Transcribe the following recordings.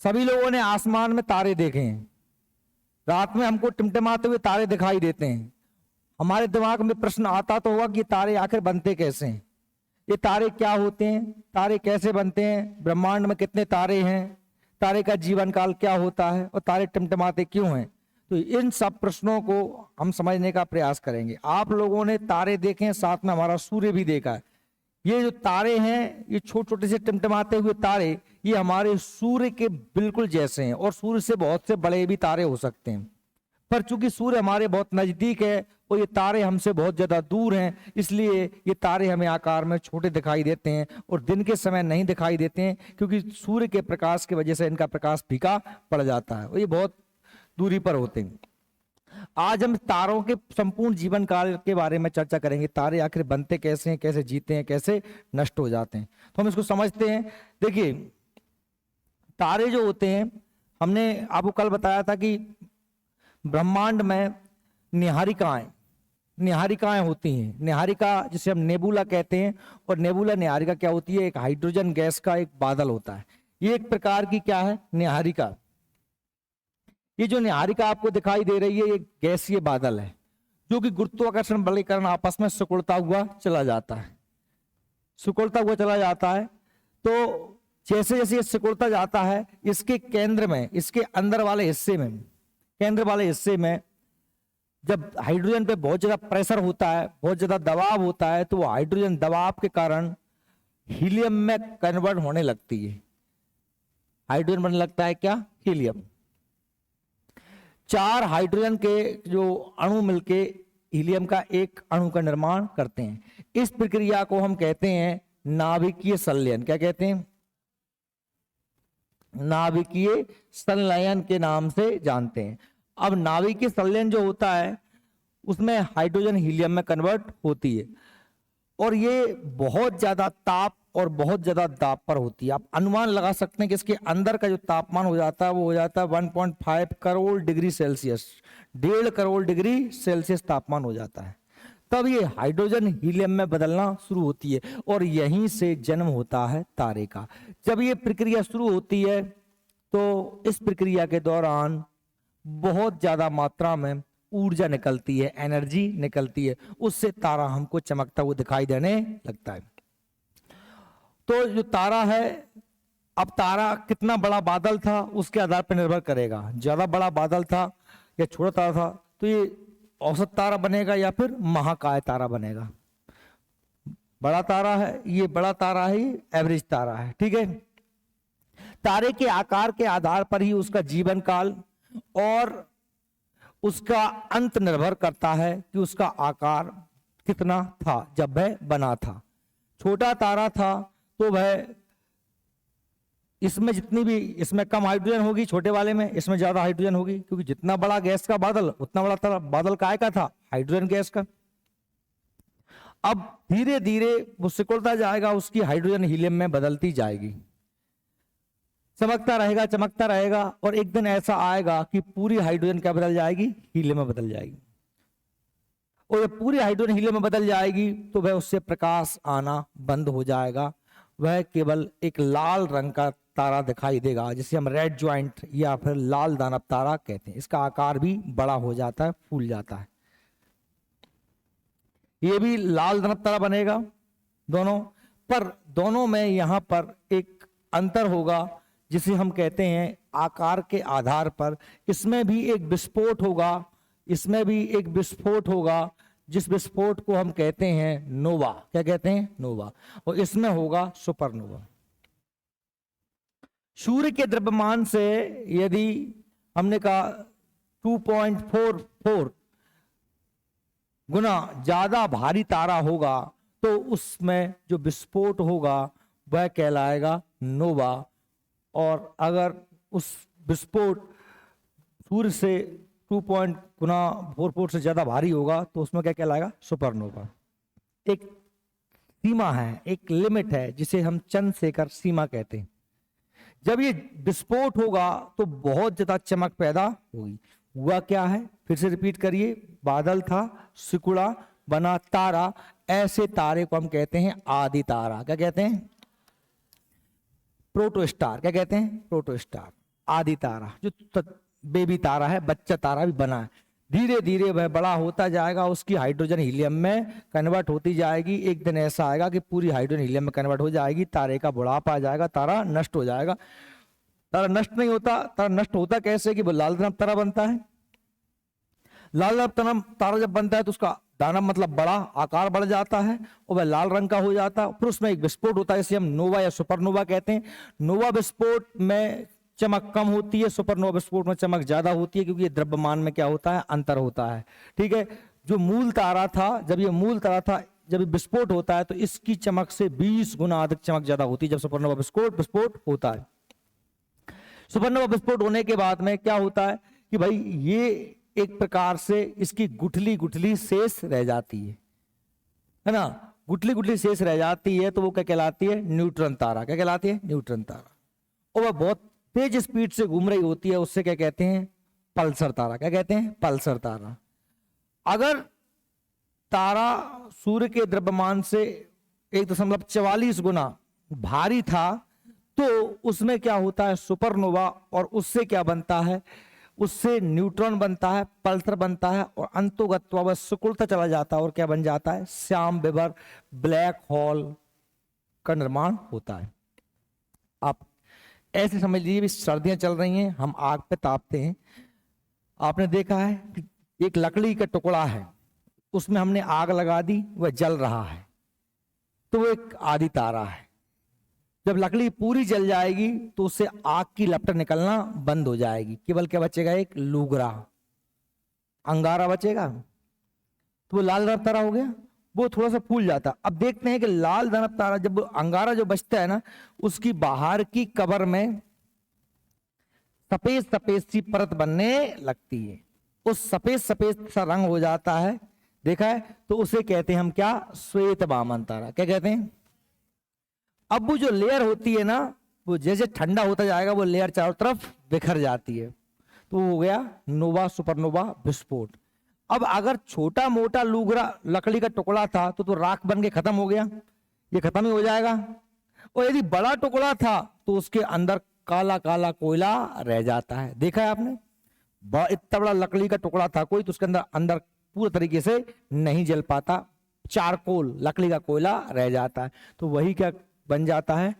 सभी लोगों ने आसमान में तारे देखे हैं। रात में हमको टिमटिमाते हुए तारे दिखाई देते हैं। हमारे दिमाग में प्रश्न आता तो होगा कि तारे आखिर बनते कैसे हैं, ये तारे क्या होते हैं, तारे कैसे बनते हैं, ब्रह्मांड में कितने तारे हैं, तारे का जीवन काल क्या होता है और तारे टिमटिमाते क्यों हैं। तो इन सब प्रश्नों को हम समझने का प्रयास करेंगे। आप लोगों ने तारे देखे हैं, साथ में हमारा सूर्य भी देखा है। ये जो तारे हैं, ये छोटे छोटे से टिमटिमाते हुए तारे, ये हमारे सूर्य के बिल्कुल जैसे हैं और सूर्य से बहुत से बड़े भी तारे हो सकते हैं। पर चूंकि सूर्य हमारे बहुत नजदीक है और ये तारे हमसे बहुत ज्यादा दूर हैं, इसलिए ये तारे हमें आकार में छोटे दिखाई देते हैं और दिन के समय नहीं दिखाई देते हैं, क्योंकि सूर्य के प्रकाश की वजह से इनका प्रकाश फीका पड़ जाता है और ये बहुत दूरी पर होते हैं। आज हम तारों के संपूर्ण जीवन काल के बारे में चर्चा करेंगे। तारे आखिर बनते कैसे हैं, कैसे जीते हैं, कैसे नष्ट हो जाते हैं, तो हम इसको समझते हैं। देखिए, तारे जो होते हैं, हमने आपको कल बताया था कि ब्रह्मांड में निहारिकाएं होती हैं। निहारिका जिसे हम नेबुला कहते हैं, और नेबुला निहारिका क्या होती है, एक हाइड्रोजन गैस का एक बादल होता है। ये एक प्रकार की क्या है, निहारिका। ये जो निहारिका आपको दिखाई दे रही है, ये गैसीय बादल है जो कि गुरुत्वाकर्षण बल के कारण आपस में सिकुड़ता हुआ चला जाता है। तो जैसे जैसे ये सिकुड़ता जाता है, इसके केंद्र में, इसके अंदर वाले हिस्से में जब हाइड्रोजन पे बहुत ज्यादा प्रेशर होता है, बहुत ज्यादा दबाव होता है, तो वो हाइड्रोजन दबाव के कारण हीलियम में कन्वर्ट होने लगती है। हाइड्रोजन बनने लगता है क्या, हीलियम। 4 हाइड्रोजन के जो अणु मिलके हीलियम का एक अणु का निर्माण करते हैं। इस प्रक्रिया को हम कहते हैं नाभिकीय संलयन। क्या कहते हैं, नाभिकीय संलयन के नाम से जानते हैं। अब नाभिकीय संलयन जो होता है, उसमें हाइड्रोजन हीलियम में कन्वर्ट होती है और ये बहुत ज्यादा ताप और बहुत ज्यादा दाब पर होती है। आप अनुमान लगा सकते हैं कि इसके अंदर का जो तापमान हो जाता है, वो हो जाता है 1.5 crore degree Celsius, 1.5 crore degree Celsius तापमान हो जाता है। तब ये हाइड्रोजन हीलियम में बदलना शुरू होती है और यहीं से जन्म होता है तारे का। जब ये प्रक्रिया शुरू होती है, तो इस प्रक्रिया के दौरान बहुत ज्यादा मात्रा में ऊर्जा निकलती है, एनर्जी निकलती है, उससे तारा हमको चमकता हुआ दिखाई देने लगता है। तो जो तारा है, अब तारा कितना बड़ा बादल था उसके आधार पर निर्भर करेगा। ज्यादा बड़ा बादल था या छोटा तारा था, तो ये औसत तारा बनेगा या फिर महाकाय तारा बनेगा। बड़ा तारा है, ये बड़ा तारा है, ये एवरेज तारा है। ठीक है, तारे के आकार के आधार पर ही उसका जीवन काल और उसका अंत निर्भर करता है कि उसका आकार कितना था जब वह बना था। छोटा तारा था तो वह, इसमें कम हाइड्रोजन होगी, छोटे वाले में इसमें ज्यादा हाइड्रोजन होगी, क्योंकि जितना बड़ा गैस का बादल उतना बड़ा तारा बादल काय का था, हाइड्रोजन गैस का। अब धीरे धीरे वो सिकुड़ता जाएगा, उसकी हाइड्रोजन हीलियम में बदलती जाएगी, चमकता रहेगा और एक दिन ऐसा आएगा कि पूरी हाइड्रोजन क्या बदल जाएगी, हीलियम में बदल जाएगी। और जब पूरी हाइड्रोजन हीलियम में बदल जाएगी तो वह उससे प्रकाश आना बंद हो जाएगा। वह केवल एक लाल रंग का तारा दिखाई देगा, जिसे हम रेड ज्वाइंट या फिर लाल दानव तारा कहते हैं। इसका आकार भी बड़ा हो जाता है, फूल जाता है। ये भी लाल दानव तारा बनेगा दोनों, पर दोनों में यहां पर एक अंतर होगा, जिसे हम कहते हैं आकार के आधार पर इसमें भी एक विस्फोट होगा, जिस विस्फोट को हम कहते हैं नोवा। क्या कहते हैं, नोवा। और इसमें होगा सुपरनोवा। सूर्य के द्रव्यमान से यदि हमने कहा 2.44 गुना ज्यादा भारी तारा होगा, तो उसमें जो विस्फोट होगा वह कहलाएगा नोवा। और अगर उस विस्फोट सूर्य से 2.44 से ज्यादा भारी होगा, तो उसमें क्या कहलाएगा, सुपरनोवा। एक सीमा है, एक लिमिट है, जिसे हम चंद्रशेखर सीमा कहते हैं। जब ये विस्फोट होगा तो बहुत ज्यादा चमक पैदा होगी। हुआ क्या है, फिर से रिपीट करिए, बादल था, सिकुड़ा, बना तारा। ऐसे तारे को हम कहते हैं आदि तारा। क्या कहते हैं, प्रोटोस्टार। क्या कहते हैं, प्रोटोस्टार। आदि तारा, जो बेबी तारा है, बच्चा तारा भी बना है, धीरे धीरे वह बड़ा होता जाएगा, उसकी हाइड्रोजन हीलियम में कन्वर्ट होती जाएगी। एक दिन ऐसा आएगा कि पूरी हाइड्रोजन हीलियम में कन्वर्ट हो जाएगी, तारे का बुढ़ापा आ जाएगा, तारा नष्ट हो जाएगा। तारा नष्ट नहीं होता, तारा नष्ट होता कैसे कि वो लाल दानव तारा बनता है। लाल दानव तारा जब बनता है तो उसका दानव मतलब बड़ा, आकार बढ़ जाता है और वह लाल रंग का हो जाता है। फिर उसमें एक विस्फोट होता है, इसे हम नोवा या सुपरनोवा कहते हैं। नोवा विस्फोट में चमक कम होती है, सुपरनोवा विस्फोट में चमक ज्यादा होती है, क्योंकि ये द्रव्यमान में क्या होता है, अंतर होता है। ठीक है, जो मूल तारा था, जब ये मूल तारा था, जब विस्फोट होता है तो इसकी चमक से 20 गुना अधिक चमक ज्यादा होती है जब सुपरनोवा विस्फोट होता है। सुपरनोवा विस्फोट होने के बाद में क्या होता है कि भाई ये एक प्रकार से इसकी गुठली गुठली शेष रह जाती है ना, गुठली गुठली शेष रह जाती है, तो वो क्या कहलाती है, न्यूट्रॉन तारा। क्या कहलाती है, न्यूट्रॉन तारा। और वह बहुत तेज स्पीड से घूम रही होती है, उससे क्या कहते हैं, पल्सर तारा। क्या कहते हैं, पल्सर तारा। अगर तारा सूर्य के द्रव्यमान से 1.44 गुना भारी था तो उसमें क्या होता है, सुपरनोवा, और उससे क्या बनता है, उससे न्यूट्रॉन बनता है, पल्सर बनता है, और अंतोगत्वा वह सिकुड़ता चला जाता है और क्या बन जाता है, श्याम विवर ब्लैक होल का निर्माण होता है। आप ऐसे समझ लीजिए, सर्दियां चल रही हैं, हम आग पे तापते हैं। आपने देखा है कि एक लकड़ी का टुकड़ा है, उसमें हमने आग लगा दी, वह जल रहा है, तो वो एक आदि तारा है। जब लकड़ी पूरी जल जाएगी तो उससे आग की लपट निकलना बंद हो जाएगी, केवल क्या बचेगा, एक लूगरा अंगारा बचेगा, तो वो लाल दानव तारा हो गया। वो थोड़ा सा फूल जाता। अब देखते हैं कि लाल दानव तारा जब अंगारा जो बचता है ना, उसकी बाहर की कवर में सफेद सफेद सी परत बनने लगती है, उस सफेद सफेद सा रंग हो जाता है, देखा है, तो उसे कहते हैं हम क्या, श्वेत वामन तारा। क्या कहते हैं। अब वो जो लेयर होती है ना, वो जैसे ठंडा होता जाएगा वो लेयर चारों तरफ बिखर जाती है, तो हो गया नोवा सुपरनोवा विस्फोट। अब अगर छोटा मोटा लूगरा लकड़ी का टुकड़ा था तो राख बन के खत्म हो गया, ये खत्म ही हो जाएगा। और यदि बड़ा टुकड़ा था तो उसके अंदर काला काला कोयला रह जाता है। देखा है आपने, इतना बड़ा लकड़ी का टुकड़ा था कोई, तो उसके अंदर पूरे तरीके से नहीं जल पाता, चारकोल लकड़ी का कोयला रह जाता है, तो वही क्या बन जाता है,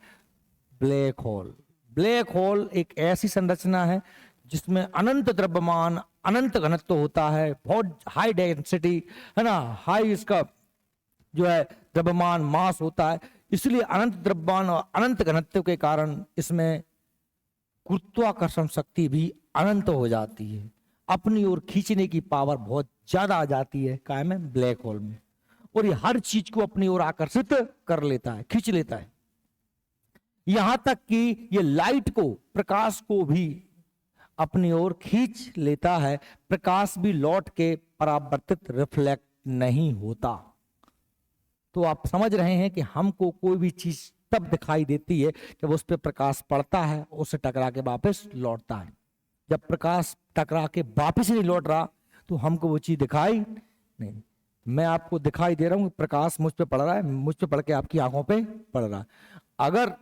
ब्लैक होल। ब्लैक होल एक ऐसी संरचना है जिसमें अनंत द्रव्यमान, अनंत घनत्व होता है, बहुत हाई डेंसिटी है ना, हाई इसका जो है द्रव्यमान मास होता है, इसलिए अनंत द्रव्यमान और अनंत घनत्व के कारण इसमें गुरुत्वाकर्षण शक्ति भी अनंत हो जाती है, अपनी ओर खींचने की पावर बहुत ज्यादा आ जाती है काय में, ब्लैक होल में, और ये हर चीज को अपनी ओर आकर्षित कर लेता है, खींच लेता है, यहां तक कि ये लाइट को, प्रकाश को भी अपनी ओर खींच लेता है। प्रकाश भी लौट के परावर्तित रिफ्लेक्ट नहीं होता। तो आप समझ रहे हैं कि हमको कोई भी चीज तब दिखाई देती है जब उस पर प्रकाश पड़ता है, उससे टकरा के वापस लौटता है। जब प्रकाश टकरा के वापस नहीं लौट रहा तो हमको वो चीज दिखाई नहीं। मैं आपको दिखाई दे रहा हूं, प्रकाश मुझ पे पड़ रहा है, मुझ पे पड़ के आपकी आंखों पे पड़ रहा है। अगर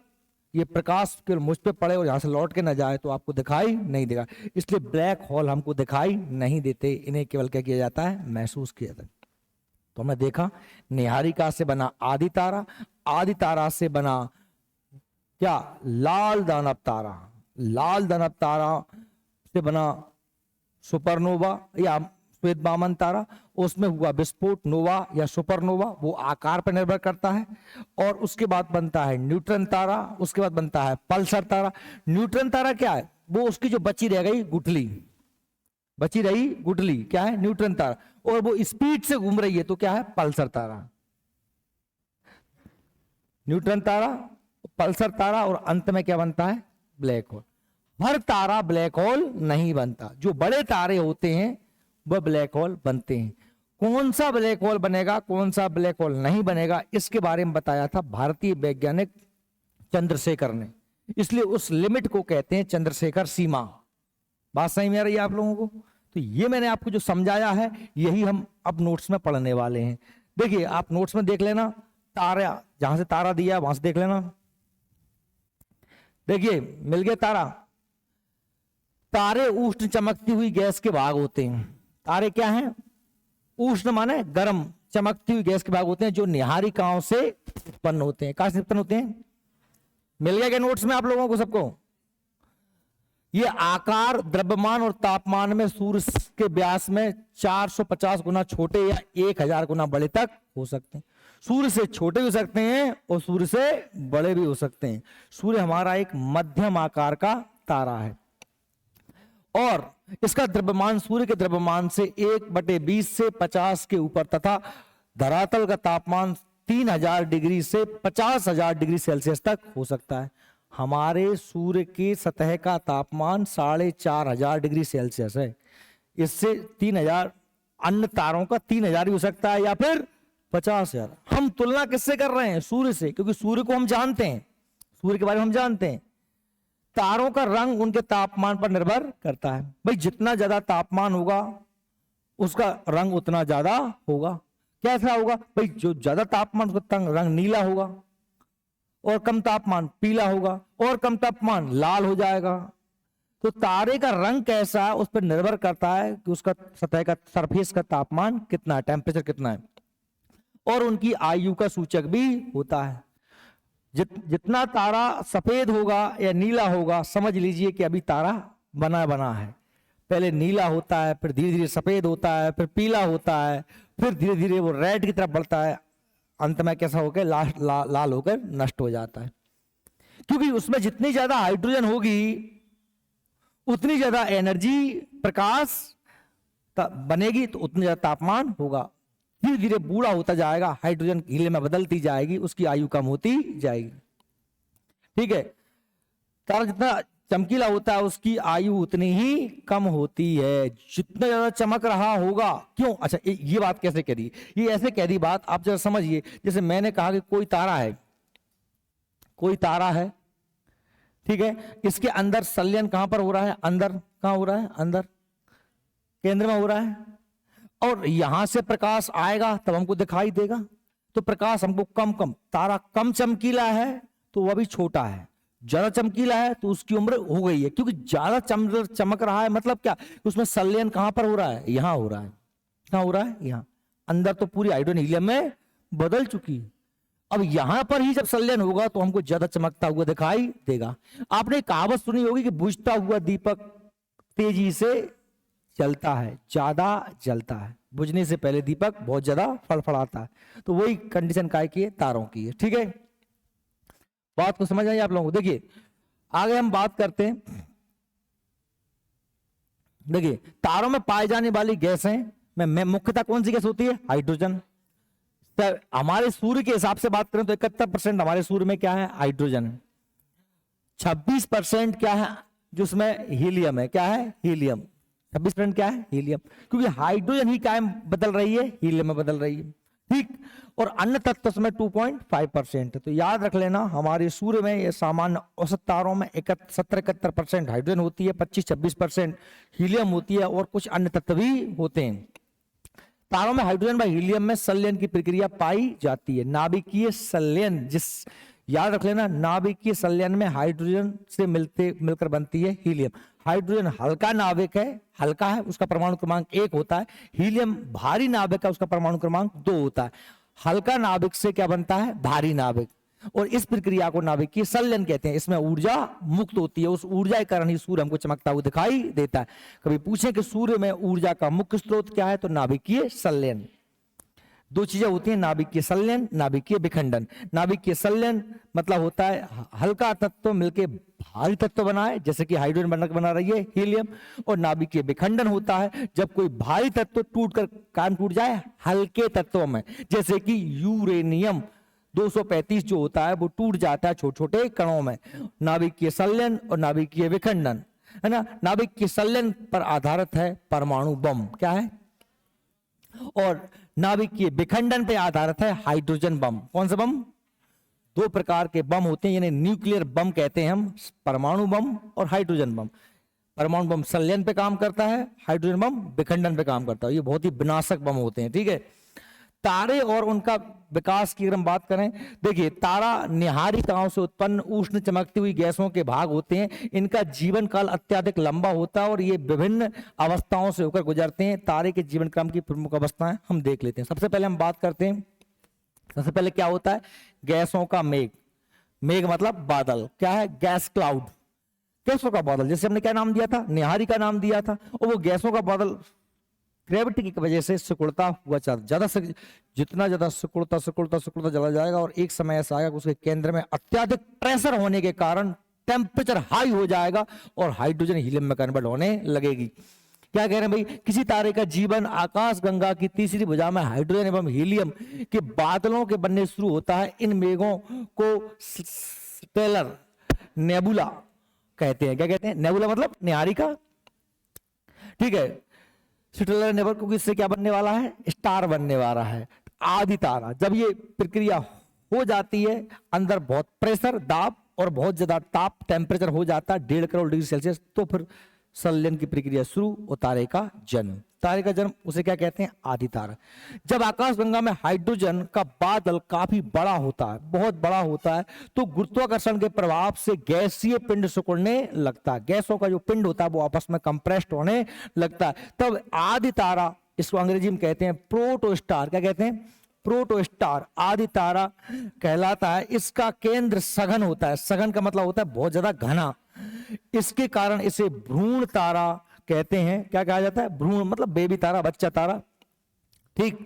ये प्रकाश केवल मुझ पे पड़े और यहां से लौट के ना जाए तो आपको दिखाई नहीं देगा। इसलिए ब्लैक होल हमको दिखाई नहीं देते, इन्हें केवल क्या किया जाता है, महसूस किया जाता है। तो हमने देखा निहारिका से बना आदि तारा, आदि तारा से बना क्या, लाल दानव तारा, लाल दानव तारा से बना सुपरनोवा या श्वेत वामन तारा, उसमें हुआ विस्फोट, नोवा या सुपरनोवा, वो आकार पर निर्भर करता है। और उसके बाद बनता है न्यूट्रॉन तारा, उसके बाद बनता है पल्सर तारा। न्यूट्रॉन तारा क्या है, वो उसकी जो बची रह गई गुठली, बची रही गुठली क्या है, न्यूट्रॉन तारा, और वो स्पीड से घूम रही है तो क्या है, पल्सर तारा। न्यूट्रॉन तारा, पल्सर तारा, और अंत में क्या बनता है, ब्लैक होल। हर तारा ब्लैक होल नहीं बनता, जो बड़े तारे होते हैं वह ब्लैक होल बनते हैं। कौन सा ब्लैक होल बनेगा, कौन सा ब्लैक होल नहीं बनेगा, इसके बारे में बताया था भारतीय वैज्ञानिक चंद्रशेखर ने, इसलिए उस लिमिट को कहते हैं चंद्रशेखर सीमा। बात सही में आ रही है आप लोगों को। तो ये मैंने आपको जो समझाया है यही हम अब नोट्स में पढ़ने वाले हैं। देखिए आप नोट्स में देख लेना, तारा जहां से तारा दिया वहां से देख लेना। देखिए मिल गया तारा, तारे उष्ण चमकती हुई गैस के भाग होते हैं। तारे क्या हैं? उष्ण माने गर्म, चमकती हुई गैस के भाग होते हैं जो निहारिकाओं से उत्पन्न होते हैं। कहां से उत्पन्न होते हैं? मिल गया क्या नोट्स में आप लोगों को सबको? ये आकार, द्रव्यमान और तापमान में सूर्य के व्यास में 450 गुना छोटे या 1000 गुना बड़े तक हो सकते हैं। सूर्य से छोटे भी हो सकते हैं और सूर्य से बड़े भी हो सकते हैं। सूर्य हमारा एक मध्यम आकार का तारा है और इसका द्रव्यमान सूर्य के द्रव्यमान से 1/20 से 50 के ऊपर तथा धरातल का तापमान 3000 डिग्री से 50,000 डिग्री सेल्सियस तक हो सकता है। हमारे सूर्य की सतह का तापमान 4500 डिग्री सेल्सियस है। इससे 3000, अन्य तारों का 3000 भी हो सकता है या फिर 50,000। हम तुलना किससे कर रहे हैं? सूर्य से, क्योंकि सूर्य को हम जानते हैं, सूर्य के बारे में हम जानते हैं। तारों का रंग उनके तापमान पर निर्भर करता है। भाई जितना ज्यादा तापमान होगा उसका रंग उतना ज्यादा होगा। कैसा होगा? भाई जो ज्यादा तापमान उसका रंग नीला होगा और कम तापमान पीला होगा और कम तापमान लाल हो जाएगा। तो तारे का रंग कैसा है उस पर निर्भर करता है कि उसका सतह का सरफेस का तापमान कितना है, टेम्परेचर कितना है, और उनकी आयु का सूचक भी होता है। जितना तारा सफेद होगा या नीला होगा, समझ लीजिए कि अभी तारा बना है। पहले नीला होता है, फिर धीरे धीरे सफेद होता है, फिर पीला होता है, फिर धीरे धीरे वो रेड की तरफ बढ़ता है, अंत में कैसा होकर लाल होकर नष्ट हो जाता है। क्योंकि उसमें जितनी ज्यादा हाइड्रोजन होगी उतनी ज्यादा एनर्जी, प्रकाश बनेगी, तो उतनी ज्यादा तापमान होगा। धीरे धीरे बूढ़ा होता जाएगा, हाइड्रोजन हीलियम में बदलती जाएगी, उसकी आयु कम होती जाएगी। ठीक है, तारा जितना चमकीला होता है उसकी आयु उतनी ही कम होती है। जितना ज्यादा चमक रहा होगा, क्यों? अच्छा, ये बात कैसे कह दी? ये ऐसे कह दी बात, आप जरा समझिए। जैसे मैंने कहा कि कोई तारा है, कोई तारा है, ठीक है, इसके अंदर संलयन कहां पर हो रहा है? अंदर। कहां हो रहा है? अंदर, केंद्र में हो रहा है। और यहां से प्रकाश आएगा तब हमको दिखाई देगा। तो प्रकाश हमको कम तारा कम चमकीला है तो वह भी छोटा है, ज्यादा चमकीला है तो उसकी उम्र हो गई है। क्योंकि ज्यादा चमक रहा है, मतलब क्या? उसमें संलयन कहां पर हो रहा है? यहां हो रहा है। कहां हो रहा है? यहां। अंदर तो पूरी हाइड्रोजन हीलियम में बदल चुकी है। अब यहां पर ही जब संलयन होगा तो हमको ज्यादा चमकता हुआ दिखाई देगा। आपने कहावत सुनी होगी कि बुझता हुआ दीपक तेजी से जलता है, ज्यादा जलता है, बुझने से पहले दीपक बहुत ज्यादा फड़फड़ाता है। तो वही कंडीशन काय की है? तारों की है। ठीक है, बात को समझ आई आप लोगों को? देखिए आगे हम बात करते हैं। देखिए तारों में पाए जाने वाली गैसें में मुख्यतः कौन सी गैस होती है? हाइड्रोजन। हमारे सूर्य के हिसाब से बात करें तो 71% हमारे सूर्य में क्या है? हाइड्रोजन है। 26% क्या है जिसमें हीलियम है? क्या है? हीलियम। 26% क्या है? हीलियम। क्योंकि हाइड्रोजन ही कायम बदल रही है, हीलियम में बदल रही है। ठीक, और अन्य तत्व उसमें 2.5% है। तो याद रख लेना, हमारे सूर्य में ये सामान्य औसत तारों में 70-71% हाइड्रोजन होती है, 25-26% हीलियम होती है और कुछ अन्य तत्व भी होते हैं। तारों में हाइड्रोजन व हीलियम में संलयन की प्रक्रिया पाई जाती है। नाभिकीय संलयन, याद रख लेना, नाभिकीय संलयन में हाइड्रोजन से मिलकर बनती है हीलियम। हाइड्रोजन हल्का नाभिक है, हल्का है, उसका परमाणु क्रमांक 1 होता है। हीलियम भारी नाभिक है, उसका परमाणु क्रमांक 2 होता है। हल्का नाभिक से क्या बनता है? भारी नाभिक। और इस प्रक्रिया को नाभिकीय संलयन कहते हैं। इसमें ऊर्जा मुक्त होती है, उस ऊर्जा के कारण ही सूर्य हमको चमकता हुआ दिखाई देता है। कभी पूछें कि सूर्य में ऊर्जा का मुख्य स्रोत क्या है, तो नाभिकीय संलयन। दो चीजें होती हैं, नाभिकीय संलयन, नाभिकीय विखंडन। नाभिकीय संलयन मतलब होता है हल्का तत्व मिलके भारी तत्व बनाए, जैसे कि हाइड्रोजन बना रही है हीलियम। और नाभिकीय विखंडन होता है जब कोई भारी तत्व टूट जाए हल्के तत्वों में, जैसे कि यूरेनियम 235 जो होता है वो टूट जाता है छोटे छोटे कणों में। नाभिकीय संलयन और नाभिकीय विखंडन, है ना। नाभिकीय संलयन पर आधारित है परमाणु बम, क्या है? और नाभिकीय विखंडन पे आधारित है हाइड्रोजन बम। कौन सा बम? 2 प्रकार के बम होते हैं, यानी न्यूक्लियर बम कहते हैं हम, परमाणु बम और हाइड्रोजन बम। परमाणु बम संलयन पे काम करता है, हाइड्रोजन बम विखंडन पे काम करता है। ये बहुत ही विनाशक बम होते हैं। ठीक है, तारे और उनका विकास की अगर हम बात करें, देखिए तारा नीहारिकाओं से उत्पन्न उष्ण चमकती हुई गैसों के भाग होते हैं। इनका जीवन काल अत्यधिक लंबा होता है और ये विभिन्न अवस्थाओं से होकर गुजरते हैं। तारे के जीवन क्रम की प्रमुख अवस्थाएं हम देख लेते हैं। सबसे पहले हम बात करते हैं, सबसे पहले क्या होता है, गैसों का मेघ। मेघ मतलब बादल, क्या है, गैस क्लाउड, गैसों का बादल। जैसे हमने क्या नाम दिया था, निहारिका नाम दिया था। और वो गैसों का बादल ग्रेविटी की वजह से सिकुड़ता हुआ ज्यादा से जितना ज्यादा सिकुड़ता सिकुड़ता सिकुड़ता चला जाएगा और एक समय ऐसा आएगा कि उसके केंद्र में अत्यधिक प्रेशर होने के कारण टेम्परेचर हाई हो जाएगा और हाइड्रोजन हीलियम में कन्वर्ट होने लगेगी। क्या कह रहे हैं भाई, किसी तारे का जीवन आकाश गंगा की तीसरी भुजा में हाइड्रोजन एवं हीलियम के बादलों के बनने शुरू होता है। इन मेघों को स्टेलर नेबुला कहते हैं। क्या कहते हैं, नेबुला मतलब निहारिका, ठीक है। स्टेलर नेबुला क्योंकि इससे क्या बनने वाला है, स्टार बनने वाला है, आदि तारा। जब ये प्रक्रिया हो जाती है, अंदर बहुत प्रेशर, दाब और बहुत ज्यादा ताप, टेम्परेचर हो जाता है 1.5 करोड़ डिग्री सेल्सियस, तो फिर संलयन की प्रक्रिया शुरू और तारे का जन्म। तारे का जन्म उसे क्या कहते हैं, आदि तारा। जब आकाशगंगा में हाइड्रोजन का बादल काफी बड़ा होता है, बहुत बड़ा होता है, तो गुरुत्वाकर्षण के प्रभाव से गैसीय पिंड सिकुड़ने लगता है। गैसों का जो पिंड होता है वो आपस में कंप्रेस्ड होने लगता है। तब आदि तारा, इसको अंग्रेजी में कहते हैं प्रोटोस्टार। क्या कहते हैं, प्रोटोस्टार, आदि तारा कहलाता है। इसका केंद्र सघन होता है। सघन का मतलब होता है बहुत ज्यादा घना। इसके कारण इसे भ्रूण तारा कहते हैं। क्या कहा जाता है, भ्रूण मतलब बेबी तारा, बच्चा तारा, ठीक।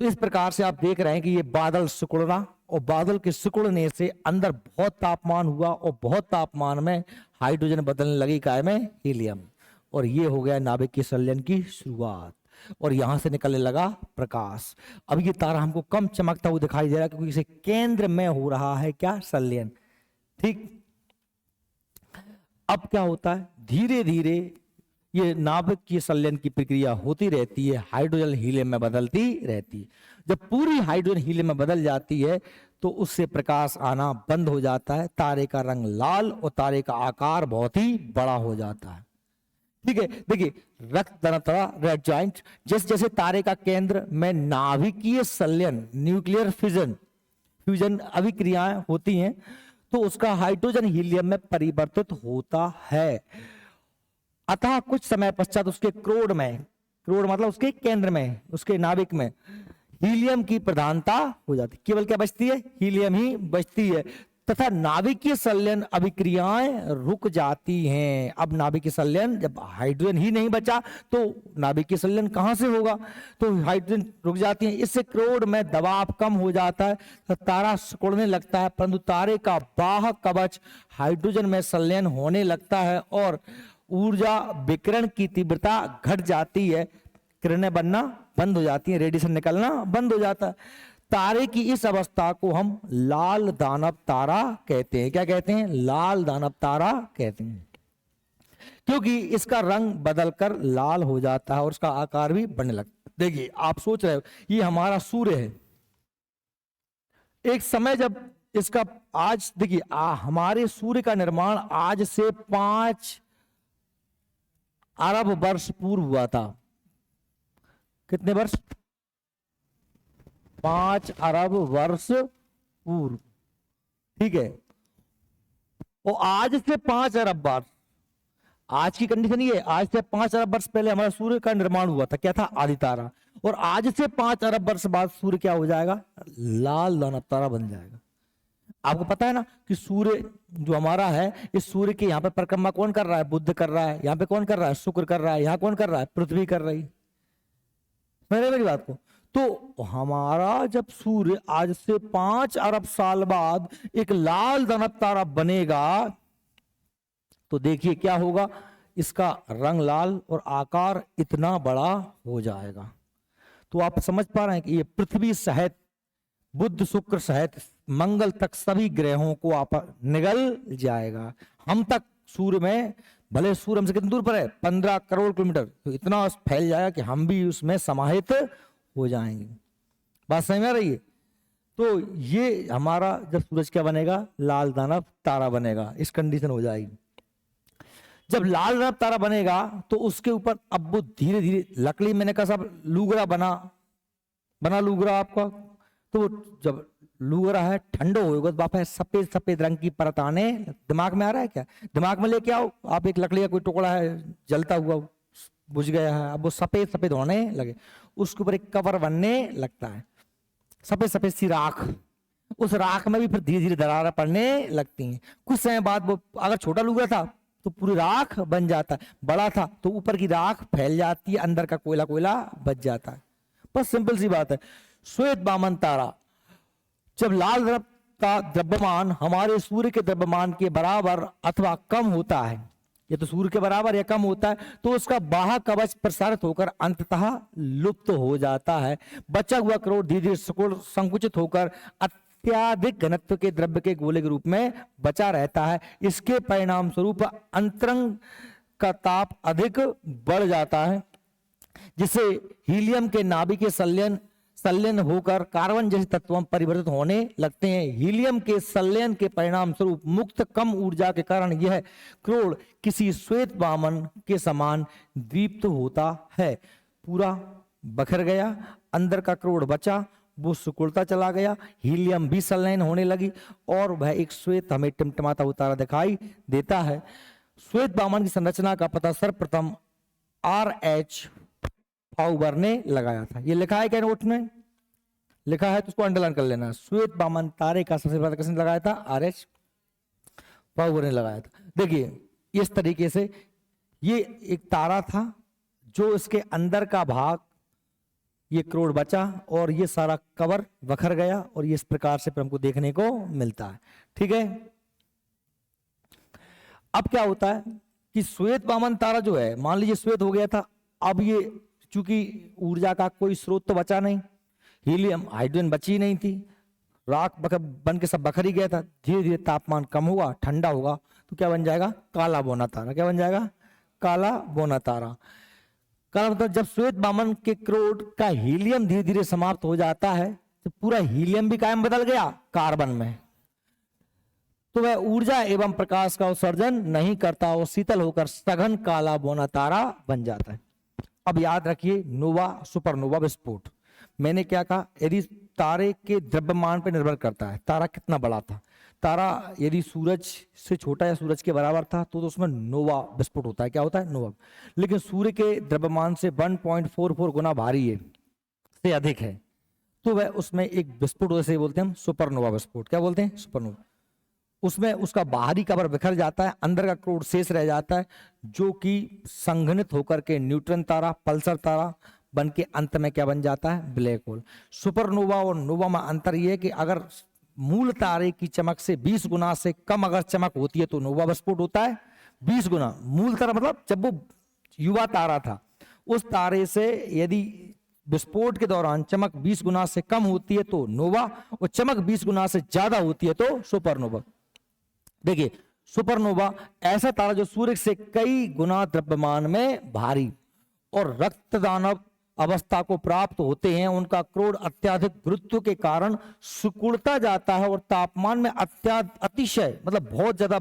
तो इस प्रकार से आप देख रहे हैं कि ये बादल सिकुड़ना, और बादल के सिकुड़ने से अंदर बहुत तापमान हुआ और बहुत तापमान में हाइड्रोजन बदलने लगी काय में, हीलियम। और ये हो गया नाभिक के संलयन की शुरुआत, और यहां से निकलने लगा प्रकाश। अब ये तारा हमको कम चमकता हुआ दिखाई दे रहा है क्योंकि इसे केंद्र में हो रहा है क्या, संलयन, ठीक। अब क्या होता है, धीरे धीरे ये नाभिक की संलयन की प्रक्रिया होती रहती है, हाइड्रोजन हीलियम में बदलती रहती है। जब पूरी हाइड्रोजन हीलियम में बदल जाती है तो उससे प्रकाश आना बंद हो जाता है। तारे का रंग लाल और तारे का आकार बहुत ही बड़ा हो जाता है, ठीक है। देखिए रक्त तरा, रेड जॉइंट, जैसे जैसे तारे का केंद्र में नाभिकीय संलयन, न्यूक्लियर फ्यूजन अभिक्रियाएं होती हैं, तो उसका हाइड्रोजन हीलियम में परिवर्तित होता है। अतः कुछ समय पश्चात उसके क्रोड में, क्रोड मतलब उसके केंद्र में, उसके नाभिक में हीलियम की प्रधानता हो जाती है। केवल क्या बचती है, हीलियम ही बचती है, तथा नाभिकीय संलयन अभिक्रियाएं रुक जाती हैं। अब नाभिकीय संलयन, जब हाइड्रोजन ही नहीं बचा तो नाभिकीय संलयन कहां से होगा, तो हाइड्रोजन रुक जाती है। इससे क्रोड में दबाव कम हो जाता है, तो तारा सिकुड़ने लगता है, परंतु तारे का बाह्य कवच हाइड्रोजन में संलयन होने लगता है और ऊर्जा विकिरण की तीव्रता घट जाती है, किरणें बनना बंद हो जाती हैं, रेडिएशन निकलना बंद हो जाता है। तारे की इस अवस्था को हम लाल दानव तारा कहते हैं। क्या कहते हैं, लाल दानव तारा कहते हैं, क्योंकि इसका रंग बदलकर लाल हो जाता है और उसका आकार भी बढ़ने लगता है। देखिए आप सोच रहे हो ये हमारा सूर्य है, एक समय जब इसका, आज देखिए हमारे सूर्य का निर्माण आज से 5 अरब वर्ष पूर्व हुआ था। कितने वर्ष, 5 अरब वर्ष पूर्व, ठीक है। और आज से 5 अरब वर्ष, आज की कंडीशन ये है, आज से 5 अरब वर्ष पहले हमारा सूर्य का निर्माण हुआ था, क्या था, आदि तारा। और आज से 5 अरब वर्ष बाद सूर्य क्या हो जाएगा, लाल दानव तारा बन जाएगा। आपको पता है ना कि सूर्य जो हमारा है, इस सूर्य के यहाँ पे परिक्रमा कौन कर रहा है, बुध कर रहा है, यहाँ पे कौन कर रहा है, शुक्र कर रहा है, यहाँ कौन कर रहा है, पृथ्वी कर रही है। मेरी बात को, तो हमारा जब सूर्य आज से 5 अरब साल बाद एक लाल दानव तारा बनेगा, तो देखिए क्या होगा, इसका रंग लाल और आकार इतना बड़ा हो जाएगा। तो आप समझ पा रहे हैं कि ये पृथ्वी सहित, बुध शुक्र सहित मंगल तक सभी ग्रहों को आप निगल जाएगा। हम तक सूर्य में, भले सूर्य हमसे कितनी दूर पर है, 15 करोड़ किलोमीटर, तो इतना फैल जाएगा कि हम भी उसमें समाहित हो जाएंगे। बात समझ में आ रही है। तो ये हमारा जब सूरज क्या बनेगा, लाल दानव तारा बनेगा, इस कंडीशन हो जाएगी। जब लाल दानव तारा बनेगा तो उसके ऊपर अब वो धीरे धीरे, लकड़ी मैंने कहा सब लूगड़ा बना, बना लूगरा आपका, तो जब लूगरा है ठंडो होगा तो वापस सफेद सफेद रंग की परत आने, दिमाग में आ रहा है क्या? दिमाग में लेके आओ आप, एक लकड़ी का कोई टुकड़ा है जलता हुआ, बुझ गया है, अब वो सफेद सफेद होने लगे, उसके ऊपर एक कवर बनने लगता है, सफेद सफेद सी राख, उस राख में भी फिर धीरे धीरे दरारें पड़ने लगती हैं। कुछ समय बाद वो अगर छोटा लूगरा था तो पूरी राख बन जाता है, बड़ा था तो ऊपर की राख फैल जाती है, अंदर का कोयला कोयला बच जाता है। बस सिंपल सी बात है। श्वेत वामन तारा, जब लाल रंग का द्रव्यमान हमारे सूर्य के द्रव्यमान के बराबर अथवा कम होता है, ये तो सूर्य के बराबर या कम होता है, तो उसका बाह्य कवच प्रसारित होकर अंततः लुप्त हो जाता है। बचा हुआ करोड़ धीरे धीरे संकुचित होकर अत्याधिक घनत्व के द्रव्य के गोले के रूप में बचा रहता है। इसके परिणाम स्वरूप अंतरंग का ताप अधिक बढ़ जाता है, जिससे हीलियम के नाभिक संलयन होकर कार्बन जैसे तत्वों में परिवर्तित होने लगते हैं। हीलियम के संलयन के परिणाम स्वरूप मुक्त कम ऊर्जा के कारण यह क्रोड किसी श्वेत वामन के समान दीप्त होता है। पूरा बखर गया, अंदर का क्रोड बचा, वो सिकुड़ता चला गया, हीलियम भी संलयन होने लगी और वह एक श्वेत हमें टिमटिमाता उतारा दिखाई देता है। श्वेत वामन की संरचना का पता सर्वप्रथम RH फाउबर ने लगाया था। ये लिखा है क्या नोट में? लिखा है तो उसको अंडरलाइन कर लेना। श्वेत वामन तारे का सबसे पहले किसने लगाया था? RH फाउबर ने लगाया था। देखिए इस तरीके से ये एक तारा था, जो इसके अंदर का भाग ये क्रोड बचा और ये सारा कवर बखर गया, और ये इस प्रकार से हमको देखने को मिलता है। ठीक है, अब क्या होता है कि श्वेत वामन तारा जो है, मान लीजिए श्वेत हो गया था, अब ये चूंकि ऊर्जा का कोई स्रोत तो बचा नहीं, हीलियम हाइड्रोजन बची नहीं थी, राख बन के सब बखर ही गया था, धीरे धीरे तापमान कम हुआ, ठंडा होगा तो क्या बन जाएगा? काला बौना तारा। क्या बन जाएगा? काला बौना तारा। काला मतलब जब श्वेत वामन के क्रोड का हीलियम धीरे धीरे समाप्त हो जाता है तो पूरा हीलियम भी कायम बदल गया कार्बन में, तो वह ऊर्जा एवं प्रकाश का उत्सर्जन नहीं करता और शीतल होकर सघन काला बौना तारा बन जाता है। अब याद रखिए नोवा सुपरनोवा विस्फोट, मैंने क्या कहा? यदि तारे के द्रव्यमान पर निर्भर करता है, तारा कितना बड़ा था, तारा यदि सूरज से छोटा या सूरज के बराबर था तो उसमें नोवा विस्फोट होता है। क्या होता है? नोवा। लेकिन सूर्य के द्रव्यमान से 1.44 गुना भारी है, से अधिक है, तो वह उसमें एक विस्फोट, जैसे बोलते हैं हम सुपरनोवा विस्फोट। क्या बोलते हैं? सुपरनोवा। उसमें उसका बाहरी कवर बिखर जाता है, अंदर का क्रोड शेष रह जाता है, जो कि संघनित होकर के न्यूट्रॉन तारा, पल्सर तारा बन के अंत में क्या बन जाता है? Black hole. सुपरनोवा और नोवा में अंतर यह है कि अगर मूल तारे की चमक से 20 गुना से कम अगर चमक होती है तो नोवा विस्फोट होता है। 20 गुना मूल तारा मतलब जब वो युवा तारा था, उस तारे से यदि विस्फोट के दौरान चमक 20 गुना से कम होती है तो नोवा, और चमक 20 गुना से ज्यादा होती है तो सुपरनोवा। देखिए सुपरनोवा ऐसा तारा जो सूर्य से कई गुना द्रव्यमान में भारी और रक्तदानव अवस्था को प्राप्त होते हैं, उनका क्रोड अत्याधिक गुरुत्व के कारण सिकुड़ता जाता है और तापमान में अतिशय मतलब बहुत ज्यादा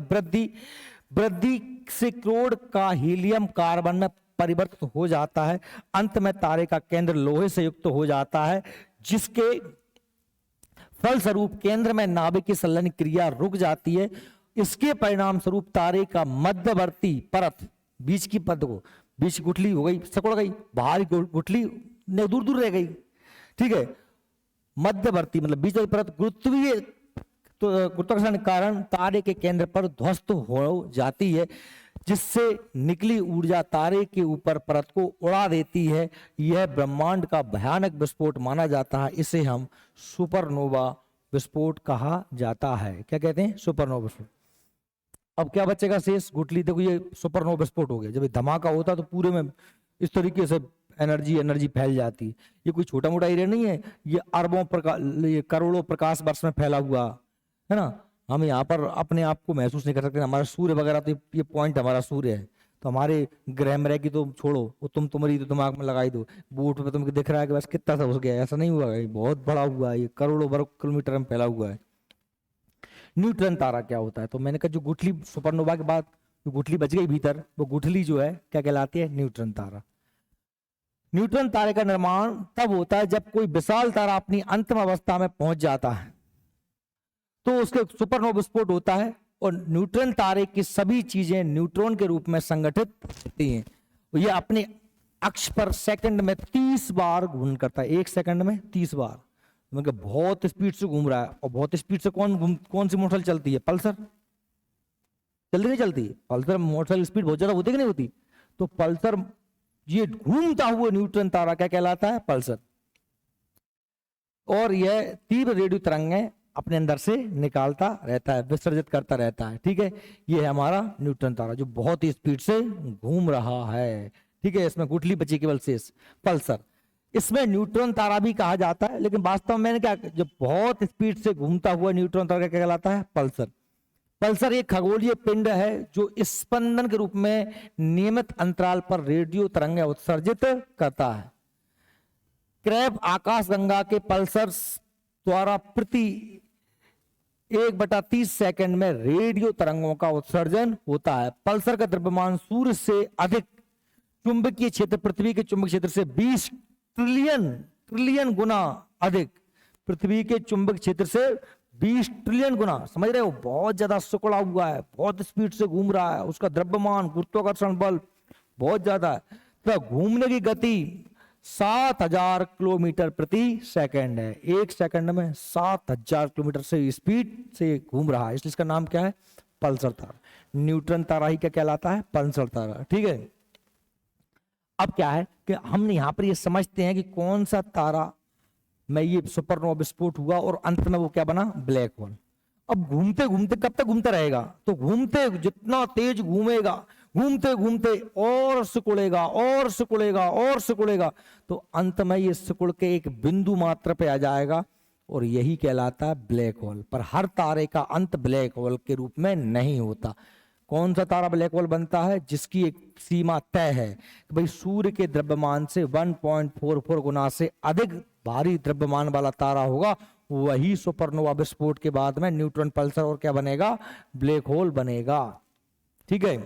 वृद्धि से क्रोड का हीलियम कार्बन में परिवर्तित हो जाता है। अंत में तारे का केंद्र लोहे से युक्त हो जाता है, जिसके फलस्वरूप केंद्र में नाभिक की संलयन क्रिया रुक जाती है। इसके परिणाम स्वरूप तारे का मध्यवर्ती परत, बीच की परत को, बीच की गुठली हो गई, सिकुड़ गई, बाहरी गुठली दूर दूर रह गई। ठीक है, मध्यवर्ती मतलब बीच की परत गुरुत्वाकर्षण के कारण तारे के केंद्र पर ध्वस्त हो जाती है, जिससे निकली ऊर्जा तारे के ऊपर परत को उड़ा देती है। यह ब्रह्मांड का भयानक विस्फोट माना जाता है। इसे हम सुपरनोवा विस्फोट कहा जाता है। क्या कहते हैं? सुपरनोवा विस्फोट। अब क्या बचेगा शेष? गुठली। देखो ये सुपरनोवा विस्फोट हो गया, जब धमाका होता तो पूरे में इस तरीके से एनर्जी फैल जाती है। ये कोई छोटा मोटा एरिया नहीं है, ये अरबों ये करोड़ों प्रकाश वर्ष में फैला हुआ है ना। हम यहाँ पर अपने आप को महसूस नहीं कर सकते। हमारा सूर्य वगैरह तो ये पॉइंट हमारा सूर्य है, तो हमारे ग्रह में की तो छोड़ो, वो तुम्हारी तो दिमाग में लगाई दो, बोट पे तुमको दिख रहा है कि बस कितना सा हो गया, ऐसा नहीं हुआ है, बहुत बड़ा हुआ है, ये करोड़ों वर्ग किलोमीटर में फैला हुआ है। न्यूट्रॉन तारा क्या होता है? तो मैंने कहा जो गुठली सुपरनोवा के बाद जो गुठली बच गई भीतर, वो गुठली जो है क्या कहलाती है? न्यूट्रॉन तारा। न्यूट्रॉन तारे का निर्माण तब होता है जब कोई विशाल तारा अपनी अंतिम अवस्था में पहुंच जाता है तो उसके सुपरनोवा विस्फोट होता है और न्यूट्रॉन तारे की सभी चीजें न्यूट्रॉन के रूप में संगठित होती हैं। ये अपने अक्ष पर सेकंड में 30 बार घूर्णन करता है, 1 सेकंड में 30 बार, मतलब बहुत स्पीड से घूम रहा है। और बहुत स्पीड से कौन सी मोटरसाइकिल चलती है? पल्सर। जल्दी नहीं चलती पल्सर मोटरसाइकिल, स्पीड बहुत ज्यादा होती कि नहीं होती? तो पल्सर, ये घूमता हुआ न्यूट्रॉन तारा क्या कहलाता है? पल्सर। और यह तीव्र रेडियो तरंगें अपने अंदर से निकालता रहता है, विसर्जित करता रहता है। ठीक है, ये है हमारा न्यूट्रॉन तारा जो बहुत ही स्पीड से घूम रहा है। ठीक है, इसमें गुठली बची केवल शेष, पल्सर। इसमें न्यूट्रॉन तारा भी कहा जाता है, लेकिन वास्तव में क्या, जब बहुत स्पीड से घूमता हुआ न्यूट्रॉन तारा क्या कहलाता है? पल्सर। पल्सर एक खगोलीय पिंड है जो स्पंदन के रूप में नियमित अंतराल पर रेडियो तरंगें उत्सर्जित करता है। क्रैब आकाशगंगा के पल्सर द्वारा प्रति 1/30 सेकंड में रेडियो तरंगों का उत्सर्जन होता है। पल्सर का द्रव्यमान सूर्य से अधिक, चुंबकीय क्षेत्र पृथ्वी के चुंबकीय क्षेत्र से 20 ट्रिलियन गुना अधिक, पृथ्वी के चुंबक क्षेत्र से 20 ट्रिलियन गुना, समझ रहे हो? बहुत ज्यादा सिकुड़ा हुआ है, बहुत स्पीड से घूम रहा है, उसका द्रव्यमान, गुरुत्वाकर्षण बल बहुत ज्यादा है। तो घूमने की गति 7000 किलोमीटर प्रति सेकंड है। 1 सेकंड में 7000 किलोमीटर से स्पीड से घूम रहा है, इसलिए इसका नाम क्या है? पल्सर तारा। न्यूट्रॉन तारा ही क्या कहलाता है? पल्सर तारा। ठीक है, अब क्या है कि हम यहाँ पर ये समझते हैं कि कौन सा तारा में ये सुपरनोवा विस्फोट हुआ और अंत में वो क्या बना? Black hole. अब घूमते घूमते कब तक घूमता रहेगा? तो घूमते, जितना तेज घूमेगा, घूमते घूमते और सिकुड़ेगा और सिकुड़ेगा और सिकुड़ेगा, तो अंत में ये सिकुड़ के एक बिंदु मात्र पे आ जाएगा और यही कहलाता है ब्लैक होल। पर हर तारे का अंत ब्लैक होल के रूप में नहीं होता। कौन सा तारा ब्लैक होल बनता है? जिसकी एक सीमा तय है कि भाई सूर्य के द्रव्यमान से 1.44 गुना से अधिक भारी द्रव्यमान वाला तारा होगा, वही सुपरनोवा विस्फोट के बाद में न्यूट्रॉन पल्सर और क्या बनेगा? ब्लैक होल बनेगा। ठीक है,